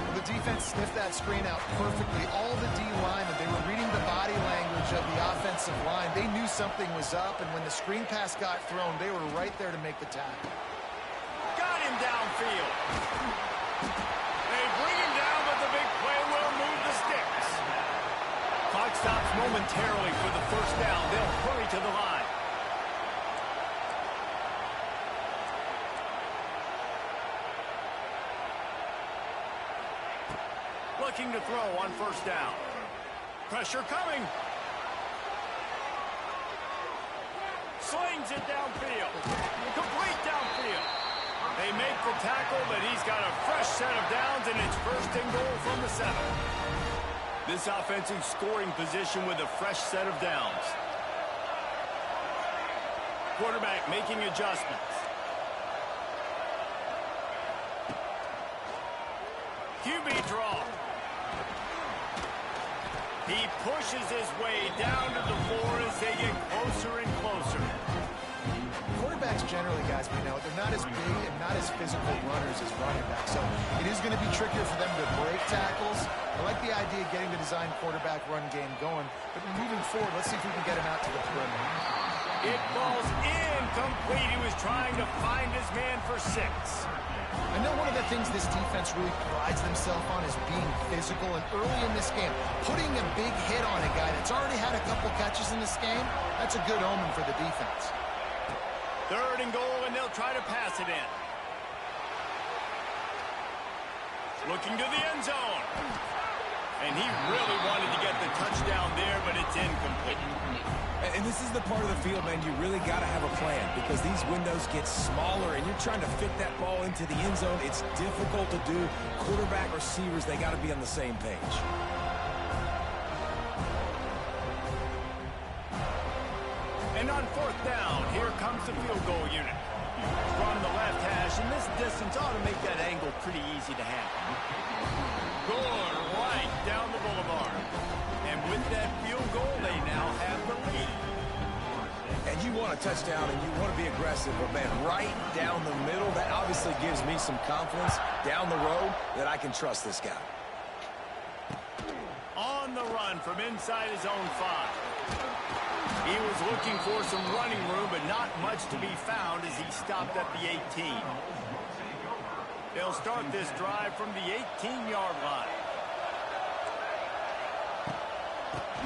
Well, the defense sniffed that screen out perfectly. All the D linemen, they were reading the body language of the offensive line. They knew something was up, and when the screen pass got thrown, they were right there to make the tackle. Got him downfield. They bring him down, but the big play will move the sticks. Clock stops momentarily for the first down. They'll hurry to the line. Looking to throw on first down. slings it downfield. Complete downfield. They make the tackle, but he's got a fresh set of downs, and it's 1st and goal from the 7. This offensive scoring position with a fresh set of downs. Quarterback making adjustments. QB draw. He pushes his way down to the 4 as they get closer and closer. Quarterbacks generally, guys, we know, they're not as big and not as physical runners as running backs. So it is going to be trickier for them to break tackles. I like the idea of getting the design quarterback run game going. But moving forward, let's see if we can get him out to the perimeter. It falls incomplete. He was trying to find his man for 6. I know one of the things this defense really prides themselves on is being physical, and early in this game, putting a big hit on a guy that's already had a couple catches in this game, that's a good omen for the defense. 3rd and goal, and they'll try to pass it in. Looking to the end zone. And he really wanted to get the touchdown there, but it's incomplete. And this is the part of the field, man, you really got to have a plan because these windows get smaller and you're trying to fit that ball into the end zone. It's difficult to do. Quarterback, receivers, they got to be on the same page. And on 4th down, here comes the field goal unit. From the left hash, and this distance ought to make that angle pretty easy to handle. Going right down the boulevard. And with that field goal, they now have the lead. And you want a touchdown and you want to be aggressive, but man, right down the middle, that obviously gives me some confidence down the road that I can trust this guy. On the run from inside his own 5. He was looking for some running room, but not much to be found as he stopped at the 18. They'll start this drive from the 18-yard line.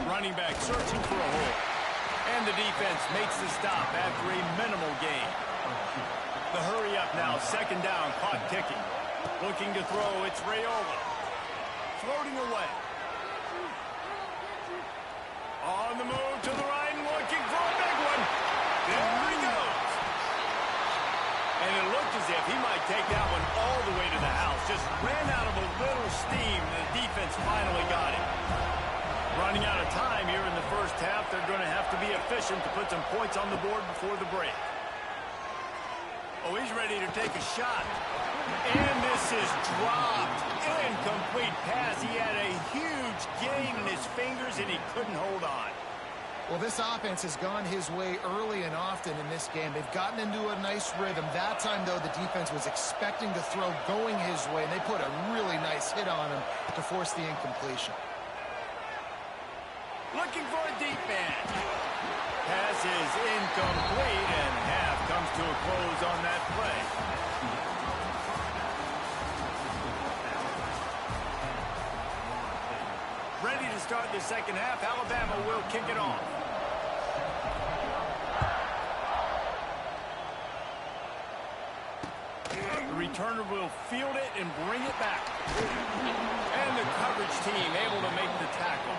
Running back searching for a hole. And the defense makes the stop after a minimal gain. The hurry up now, 2nd down, clock ticking. Looking to throw, it's Raiola. Floating away. On the move to the right, looking for a big one. There he goes. And it looked as if he might take that one all the way to the house. Just ran out of a little steam. The defense finally got it. Running out of time here in the 1st half. They're going to have to be efficient to put some points on the board before the break. Oh, he's ready to take a shot. And this is dropped. Incomplete pass. He had a huge gain in his fingers, and he couldn't hold on. Well, this offense has gone his way early and often in this game. They've gotten into a nice rhythm. That time, though, the defense was expecting to throw going his way, and they put a really nice hit on him to force the incompletion. Looking for a deep man. Pass is incomplete, and half comes to a close on that play. Ready to start the 2nd half. Alabama will kick it off. The returner will field it and bring it back. And the coverage team able to make the tackle.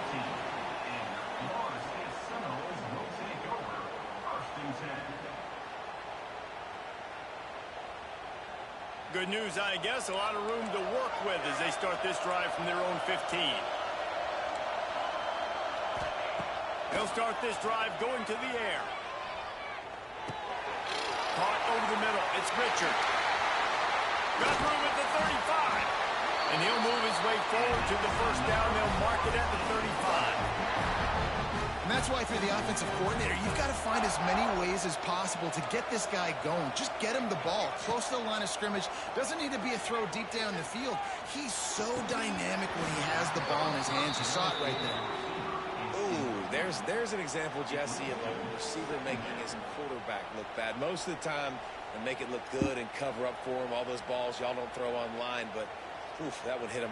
Good news, I guess. A lot of room to work with as they start this drive from their own 15. They'll start this drive going to the air. Caught over the middle. It's Richard. Got room at the 35. And he'll move his way forward to the 1st down. They'll mark it at the 35. And that's why for the offensive coordinator, you've got to find as many ways as possible to get this guy going. Just get him the ball close to the line of scrimmage. Doesn't need to be a throw deep down the field. He's so dynamic when he has the ball in his hands. You saw it right there. There's an example, Jesse, of a receiver making his quarterback look bad. Most of the time, they make it look good and cover up for him. All those balls y'all don't throw online, but that would hit him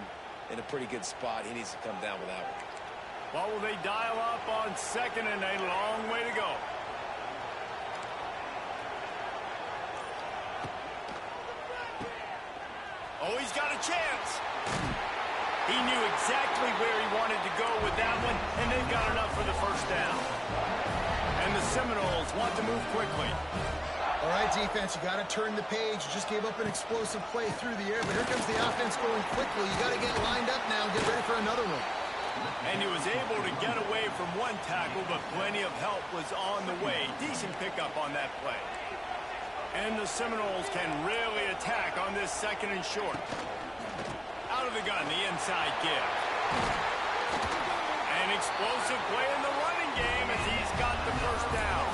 in a pretty good spot. He needs to come down with that one. Well, will they dial up on 2nd and a long way to go? Oh, he's got a chance. He knew exactly where he wanted to go with that one, and they've got enough for the 1st down. And the Seminoles want to move quickly. All right, defense, you got to turn the page. You just gave up an explosive play through the air, but here comes the offense going quickly. You got to get lined up now and get ready for another one. And he was able to get away from one tackle, but plenty of help was on the way. Decent pickup on that play. And the Seminoles can really attack on this 2nd and short. Out of the gun, the inside give. An explosive play in the running game as he's got the first down.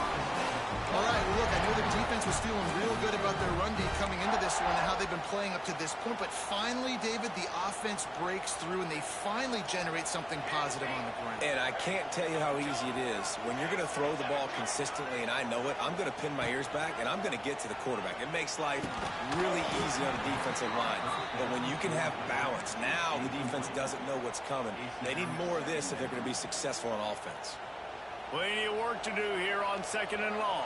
All right, well, look, I know the defense was feeling real good about their run D coming into this one and how they've been playing up to this point, but finally, David, the offense breaks through and they finally generate something positive on the ground. And I can't tell you how easy it is. When you're going to throw the ball consistently, and I know it, I'm going to pin my ears back, and I'm going to get to the quarterback. It makes life really easy on the defensive line. But when you can have balance, now the defense doesn't know what's coming. They need more of this if they're going to be successful on offense. Plenty of work to do here on 2nd and long.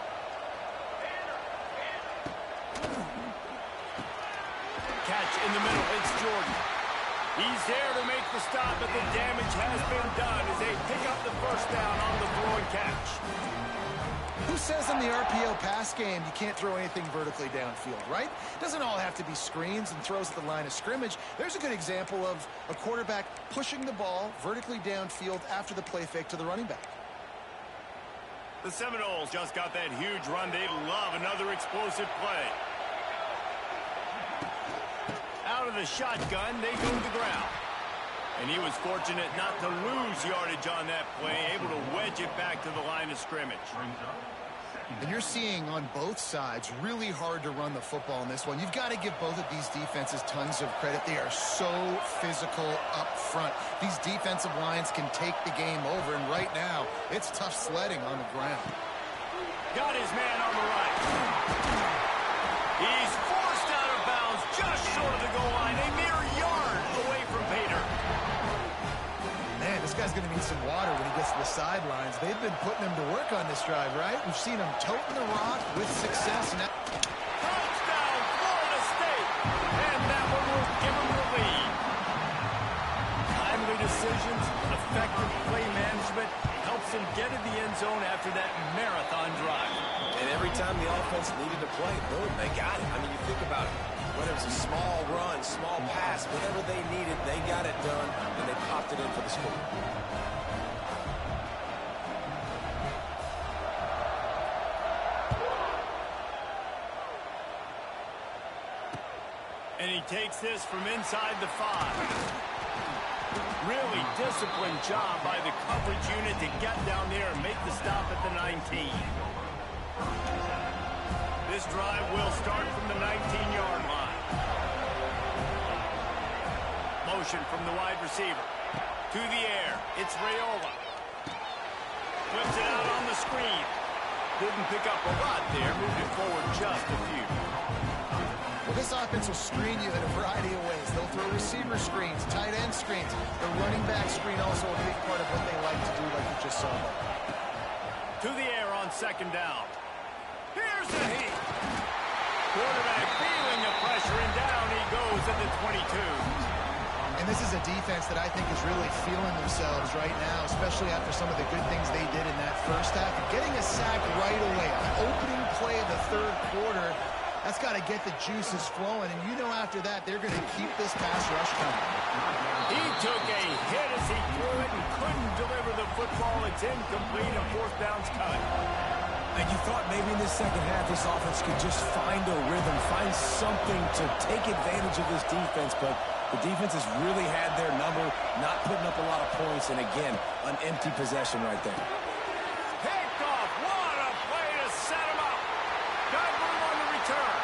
Catch in the middle. It's Jordan. He's there to make the stop, but the damage has been done as they pick up the first down on the throw and catch. Who says in the RPO pass game you can't throw anything vertically downfield, right? It doesn't all have to be screens and throws at the line of scrimmage. There's a good example of a quarterback pushing the ball vertically downfield after the play fake to the running back. The Seminoles just got that huge run. They love another explosive play. Out of the shotgun, they go to the ground. And he was fortunate not to lose yardage on that play, able to wedge it back to the line of scrimmage. And you're seeing on both sides really hard to run the football in this one. You've got to give both of these defenses tons of credit. They are so physical up front. These defensive lines can take the game over, and right now, it's tough sledding on the ground. Got his man on the right. He's forced out of bounds just short of the goal line, a mere yard away from Pater. Man, this guy's going to need some water when he gets to the sidelines. They've been putting him to work on this drive, right? We've seen him toting the rock with success. Now touchdown, Florida State! And that one will give him the lead. Timely decisions, effective play management helps him get in the end zone after that marathon drive. And every time the offense needed to play, boom, they got it. I mean, you think about it. Whether it's a small run, small pass, whatever they needed, they got it done, and they popped it in for the score. And he takes this from inside the 5. Really disciplined job by the coverage unit to get down there and make the stop at the 19. This drive will start from the 19-yard line. Motion from the wide receiver. To the air. It's Raiola. Flips it out on the screen. Didn't pick up a lot there. Moved it forward just a few. Well, this offense will screen you in a variety of ways. They'll throw receiver screens, tight end screens. The running back screen also a big part of what they like to do, like you just saw. To the air on 2nd down. Here's the heat. Quarterback feeling the pressure, and down he goes at the 22. And this is a defense that I think is really feeling themselves right now, especially after some of the good things they did in that first half. Getting a sack right away, an opening play of the 3rd quarter, that's got to get the juices flowing. And you know after that, they're going to keep this pass rush coming. He took a hit as he threw it and couldn't deliver the football. It's incomplete, and 4th down's cut. And you thought maybe in this second half this offense could just find a rhythm, find something to take advantage of this defense, but the defense has really had their number, not putting up a lot of points, and again, an empty possession right there. Picked off. What a play to set him up. Got room on the return.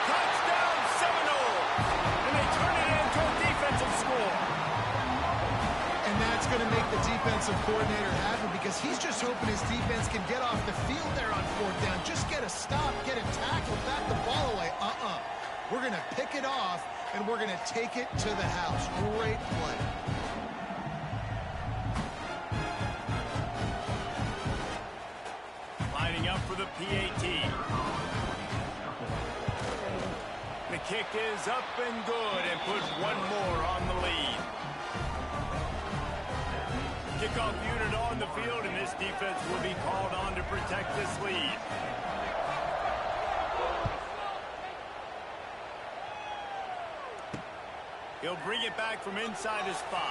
Touchdown Seminoles. And they turn it into a defensive score. And that's going to make the defensive coordinator happy because he's just hoping his defense can get off the field there on 4th down. Just get a stop, get a tackle, bat the ball away. We're going to pick it off, and we're going to take it to the house. Great play. Lining up for the PAT. The kick is up and good and puts one more on the lead. kickoff unit on the field, and this defense will be called on to protect this lead. He'll bring it back from inside his 5.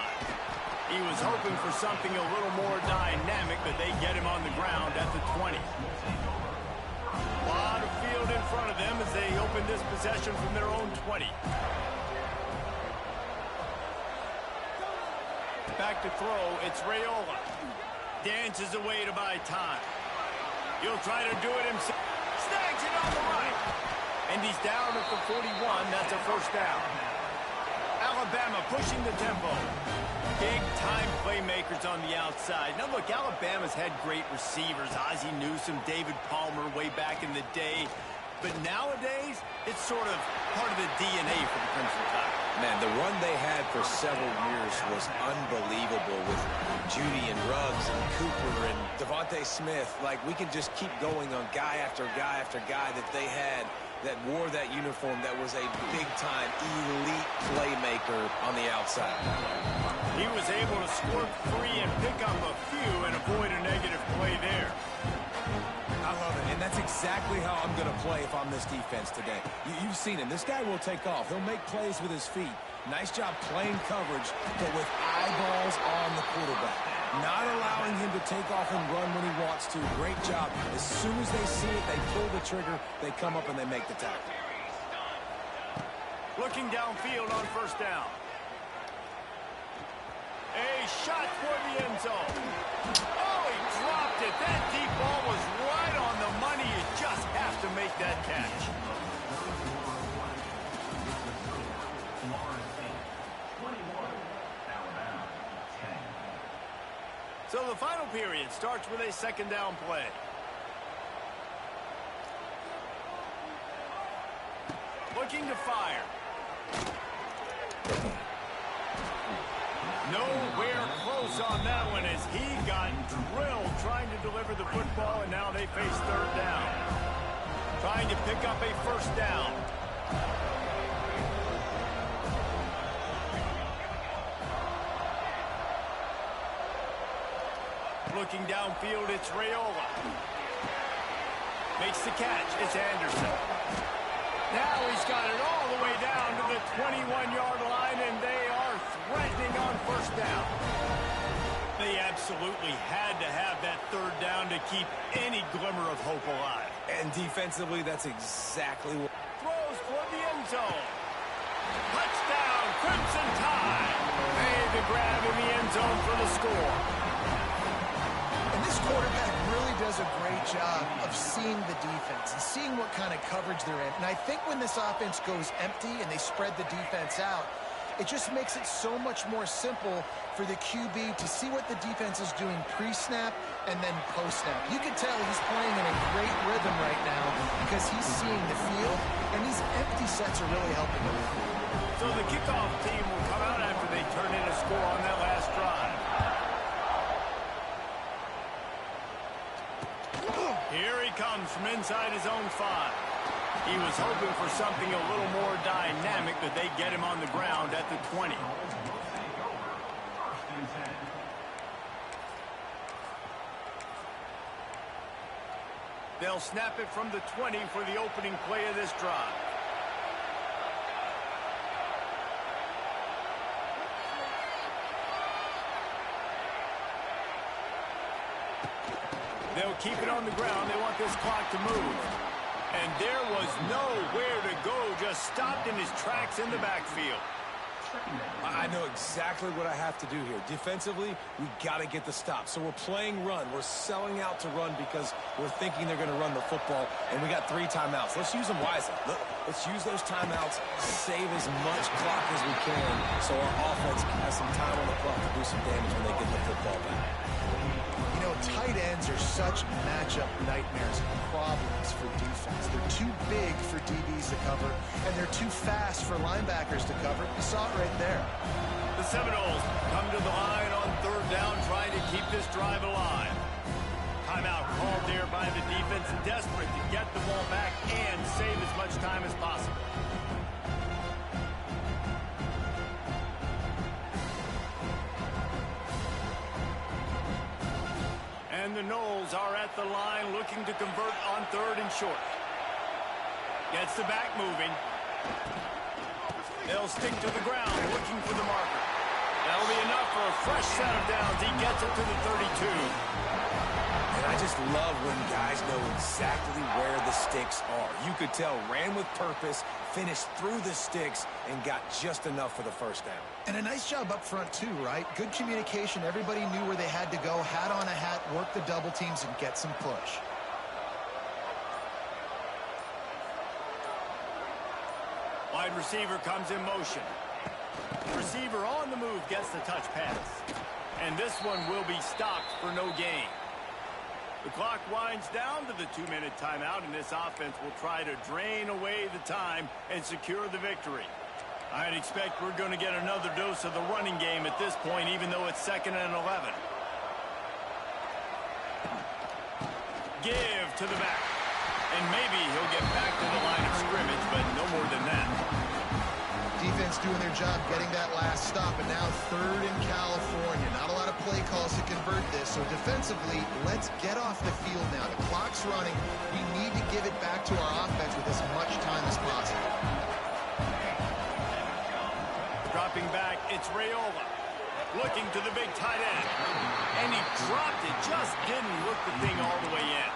He was hoping for something a little more dynamic, but they get him on the ground at the 20. A lot of field in front of them as they open this possession from their own 20. Back to throw, it's Raiola. Dances away to buy time. He'll try to do it himself. Snags it on the right. And he's down at the 41. That's a first down. Alabama pushing the tempo. Big-time playmakers on the outside. Now, look, Alabama's had great receivers. Ozzie Newsome, David Palmer way back in the day. But nowadays, it's sort of part of the DNA for the Crimson Tide. Man, the run they had for several years was unbelievable with Judy and Ruggs and Cooper and Devontae Smith. Like, we can just keep going on guy after guy after guy that they had that wore that uniform that was a big-time elite playmaker on the outside. He was able to score free and pick up a few and avoid a negative play there. I love it, and that's exactly how I'm going to play if I'm this defense today. You've seen him. This guy will take off. He'll make plays with his feet. Nice job playing coverage, but with eyeballs on the quarterback. Not allowing him to take off and run when he wants to. Great job. As soon as they see it, they pull the trigger, they come up and they make the tackle. Looking downfield on first down. A shot for the end zone. Oh, he dropped it. That deep ball was right on the money. You just have to make that catch. So the final period starts with a second down play. Looking to fire. Nowhere close on that one as he got drilled trying to deliver the football, and now they face third down. Trying to pick up a first down. Looking downfield, it's Raiola. Makes the catch. It's Anderson. Now he's got it all the way down to the 21-yard line, and they are threatening on first down. They absolutely had to have that third down to keep any glimmer of hope alive. And defensively, that's exactly what... Throws for the end zone. Touchdown, Crimson Tide. Made the grab in the end zone for the score. And this quarterback really does a great job of seeing the defense and seeing what kind of coverage they're in. And I think when this offense goes empty and they spread the defense out, it just makes it so much more simple for the QB to see what the defense is doing pre-snap and then post-snap. You can tell he's playing in a great rhythm right now because he's seeing the field, and these empty sets are really helping him. So the kickoff team will come out after they turn in a score on that last drive. Here he comes from inside his own 5. He was hoping for something a little more dynamic, but they get him on the ground at the 20. They'll snap it from the 20 for the opening play of this drive. They'll keep it on the ground. They want this clock to move. And there was nowhere to go, just stopped in his tracks in the backfield. I know exactly what I have to do here. Defensively, we got to get the stop. So we're playing run. We're selling out to run because we're thinking they're going to run the football, and we got 3 timeouts. Let's use them wisely. Let's use those timeouts, save as much clock as we can so our offense has some time on the clock to do some damage when they get the football back. You know, tight ends are such matchup nightmares and problems for defense. They're too big for DBs to cover, and they're too fast for linebackers to cover. You saw it right there. The Seminoles come to the line on third down, trying to keep this drive alive. Timeout called there by the defense, desperate to get the ball back and save as much time as possible. the Noles are at the line looking to convert on 3rd and short. Gets the back moving. They'll stick to the ground looking for the marker. That'll be enough for a fresh set of downs. He gets it to the 32. And I just love when guys know exactly where the sticks are. You could tell, ran with purpose, finished through the sticks, and got just enough for the first down. And a nice job up front, too, right? Good communication. Everybody knew where they had to go, hat on a hat, work the double teams, and get some push. Wide receiver comes in motion. Receiver on the move gets the touch pass. And this one will be stopped for no gain. The clock winds down to the 2-minute timeout, and this offense will try to drain away the time and secure the victory. I'd expect we're going to get another dose of the running game at this point, even though it's 2nd and 11. Give to the back. And maybe he'll get back to the line of scrimmage, but no more than that. Defense doing their job getting that last stop, and now 3rd in California. Not a lot of play calls to convert this, so defensively, let's get off the field now. The clock's running. We need to give it back to our offense with as much time as possible. Dropping back, it's Raiola. Looking to the big tight end. And he dropped it, just didn't look the thing all the way in.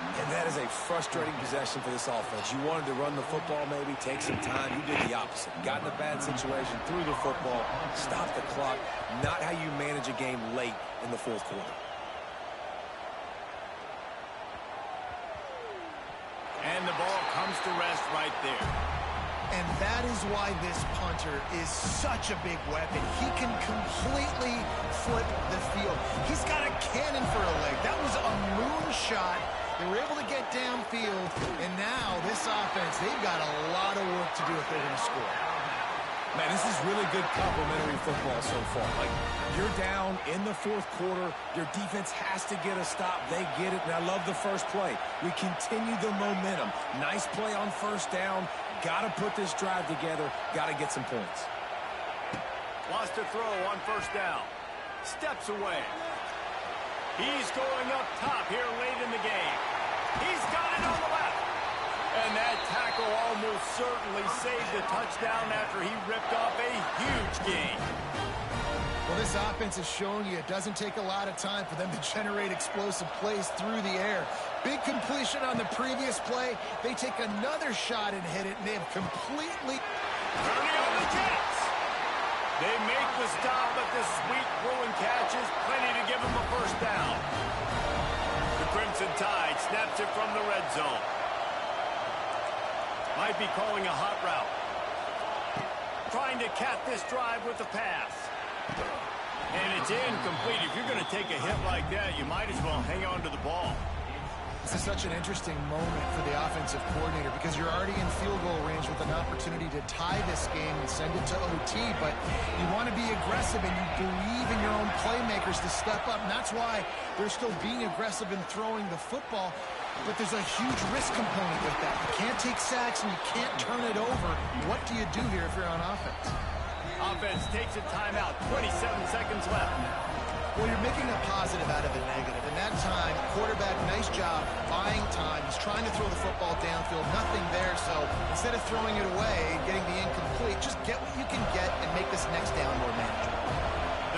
And that is a frustrating possession for this offense. You wanted to run the football, maybe take some time. You did the opposite. Got in a bad situation, threw the football, stopped the clock. Not how you manage a game late in the 4th quarter. And the ball comes to rest right there. And that is why this punter is such a big weapon. He can completely flip the field. He's got a cannon for a leg. That was a moonshot. They were able to get downfield, and now this offense, they've got a lot of work to do if they're going to score. Man, this is really good complementary football so far. Like, you're down in the 4th quarter. Your defense has to get a stop. They get it, and I love the first play. We continue the momentum. Nice play on 1st down. Got to put this drive together. Got to get some points. Lost a throw on 1st down. Steps away. He's going up top here late in the game. He's got it on the left. And that tackle almost certainly saved a touchdown after he ripped off a huge gain. Well, this offense has shown you it doesn't take a lot of time for them to generate explosive plays through the air. Big completion on the previous play. They take another shot and hit it, and they have completely... Early on the Jets. They make the stop, but the sweet throwing catch is plenty to give them a 1st down. The Crimson Tide snaps it from the red zone. Might be calling a hot route. Trying to cap this drive with the pass. And it's incomplete. If you're going to take a hit like that, you might as well hang on to the ball. This is such an interesting moment for the offensive coordinator because you're already in field goal range with an opportunity to tie this game and send it to OT, but you want to be aggressive and you believe in your own playmakers to step up, and that's why they're still being aggressive in throwing the football, but there's a huge risk component with that. You can't take sacks and you can't turn it over. What do you do here if you're on offense? Offense takes a timeout, 27 seconds left. Well, you're making a positive out of a negative. In that time, quarterback, nice job, buying time. He's trying to throw the football downfield, nothing there. So instead of throwing it away and getting the incomplete, just get what you can get and make this next down more manageable.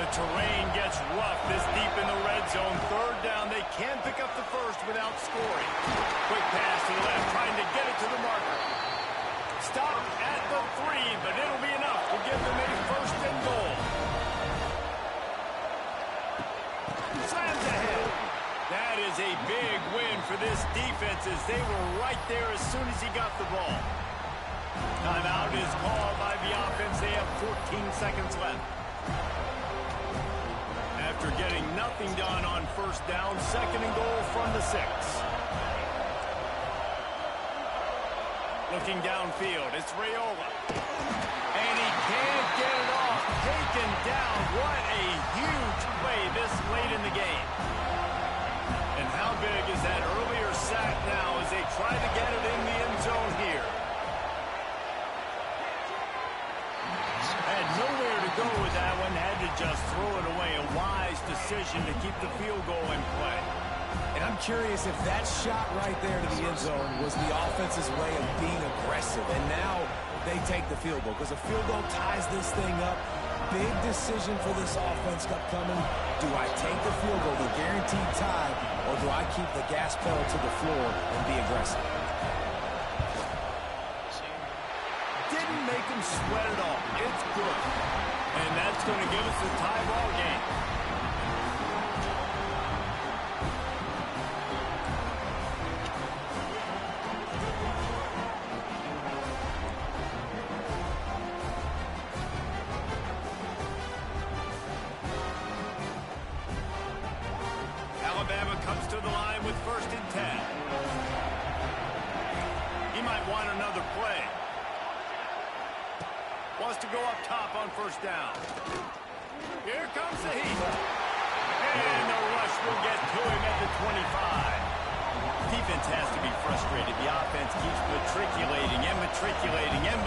The terrain gets rough this deep in the red zone. 3rd down, they can pick up the 1st without scoring. Quick pass to the left, trying to get it to the marker. Stop at the 3, but it'll be enough to give them a 1st and goal. Slams ahead. That is a big win for this defense as they were right there as soon as he got the ball. Timeout is called by the offense. They have 14 seconds left. After getting nothing done on 1st down, 2nd and goal from the 6. Looking downfield, it's Raiola. And he can't get it off. Taken down. What a huge play this late in the game. And how big is that earlier sack now as they try to get it in the end zone here? Had nowhere to go with that one. Had to just throw it away. A wise decision to keep the field goal in play. And I'm curious if that shot right there to the end zone was the offense's way of being aggressive. And now they take the field goal because a field goal ties this thing up. Big decision for this offense upcoming. Do I take the field goal, the guaranteed tie, or do I keep the gas pedal to the floor and be aggressive? Didn't make him sweat at all. It's good. And that's going to give us a tie ball game. Alabama comes to the line with 1st and 10. He might want another play. Wants to go up top on 1st down. Here comes the heat. And the rush will get to him at the 25. Defense has to be frustrated. The offense keeps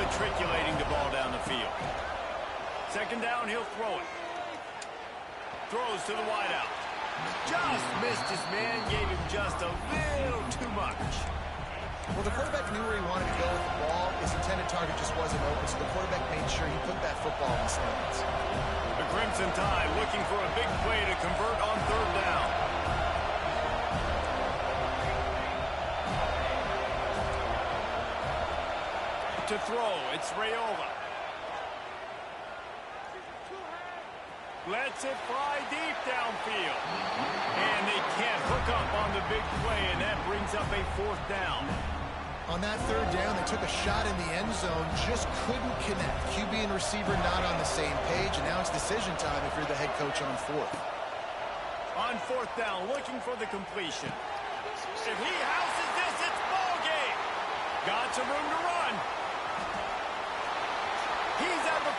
matriculating the ball down the field. 2nd down, he'll throw it. Throws to the wideout. Just missed his man, gave him just a little too much. Well, the quarterback knew where he wanted to go with the ball. His intended target just wasn't open, so the quarterback made sure he put that football in his hands. The Crimson Tide looking for a big play to convert on 3rd down. To throw, it's Raiola. Lets it fly deep downfield. And they can't hook up on the big play, and that brings up a 4th down. On that 3rd down, they took a shot in the end zone, just couldn't connect. QB and receiver not on the same page, and now it's decision time if you're the head coach on 4th. On 4th down, looking for the completion. If he houses this, it's ball game. Got some room to run. He's at the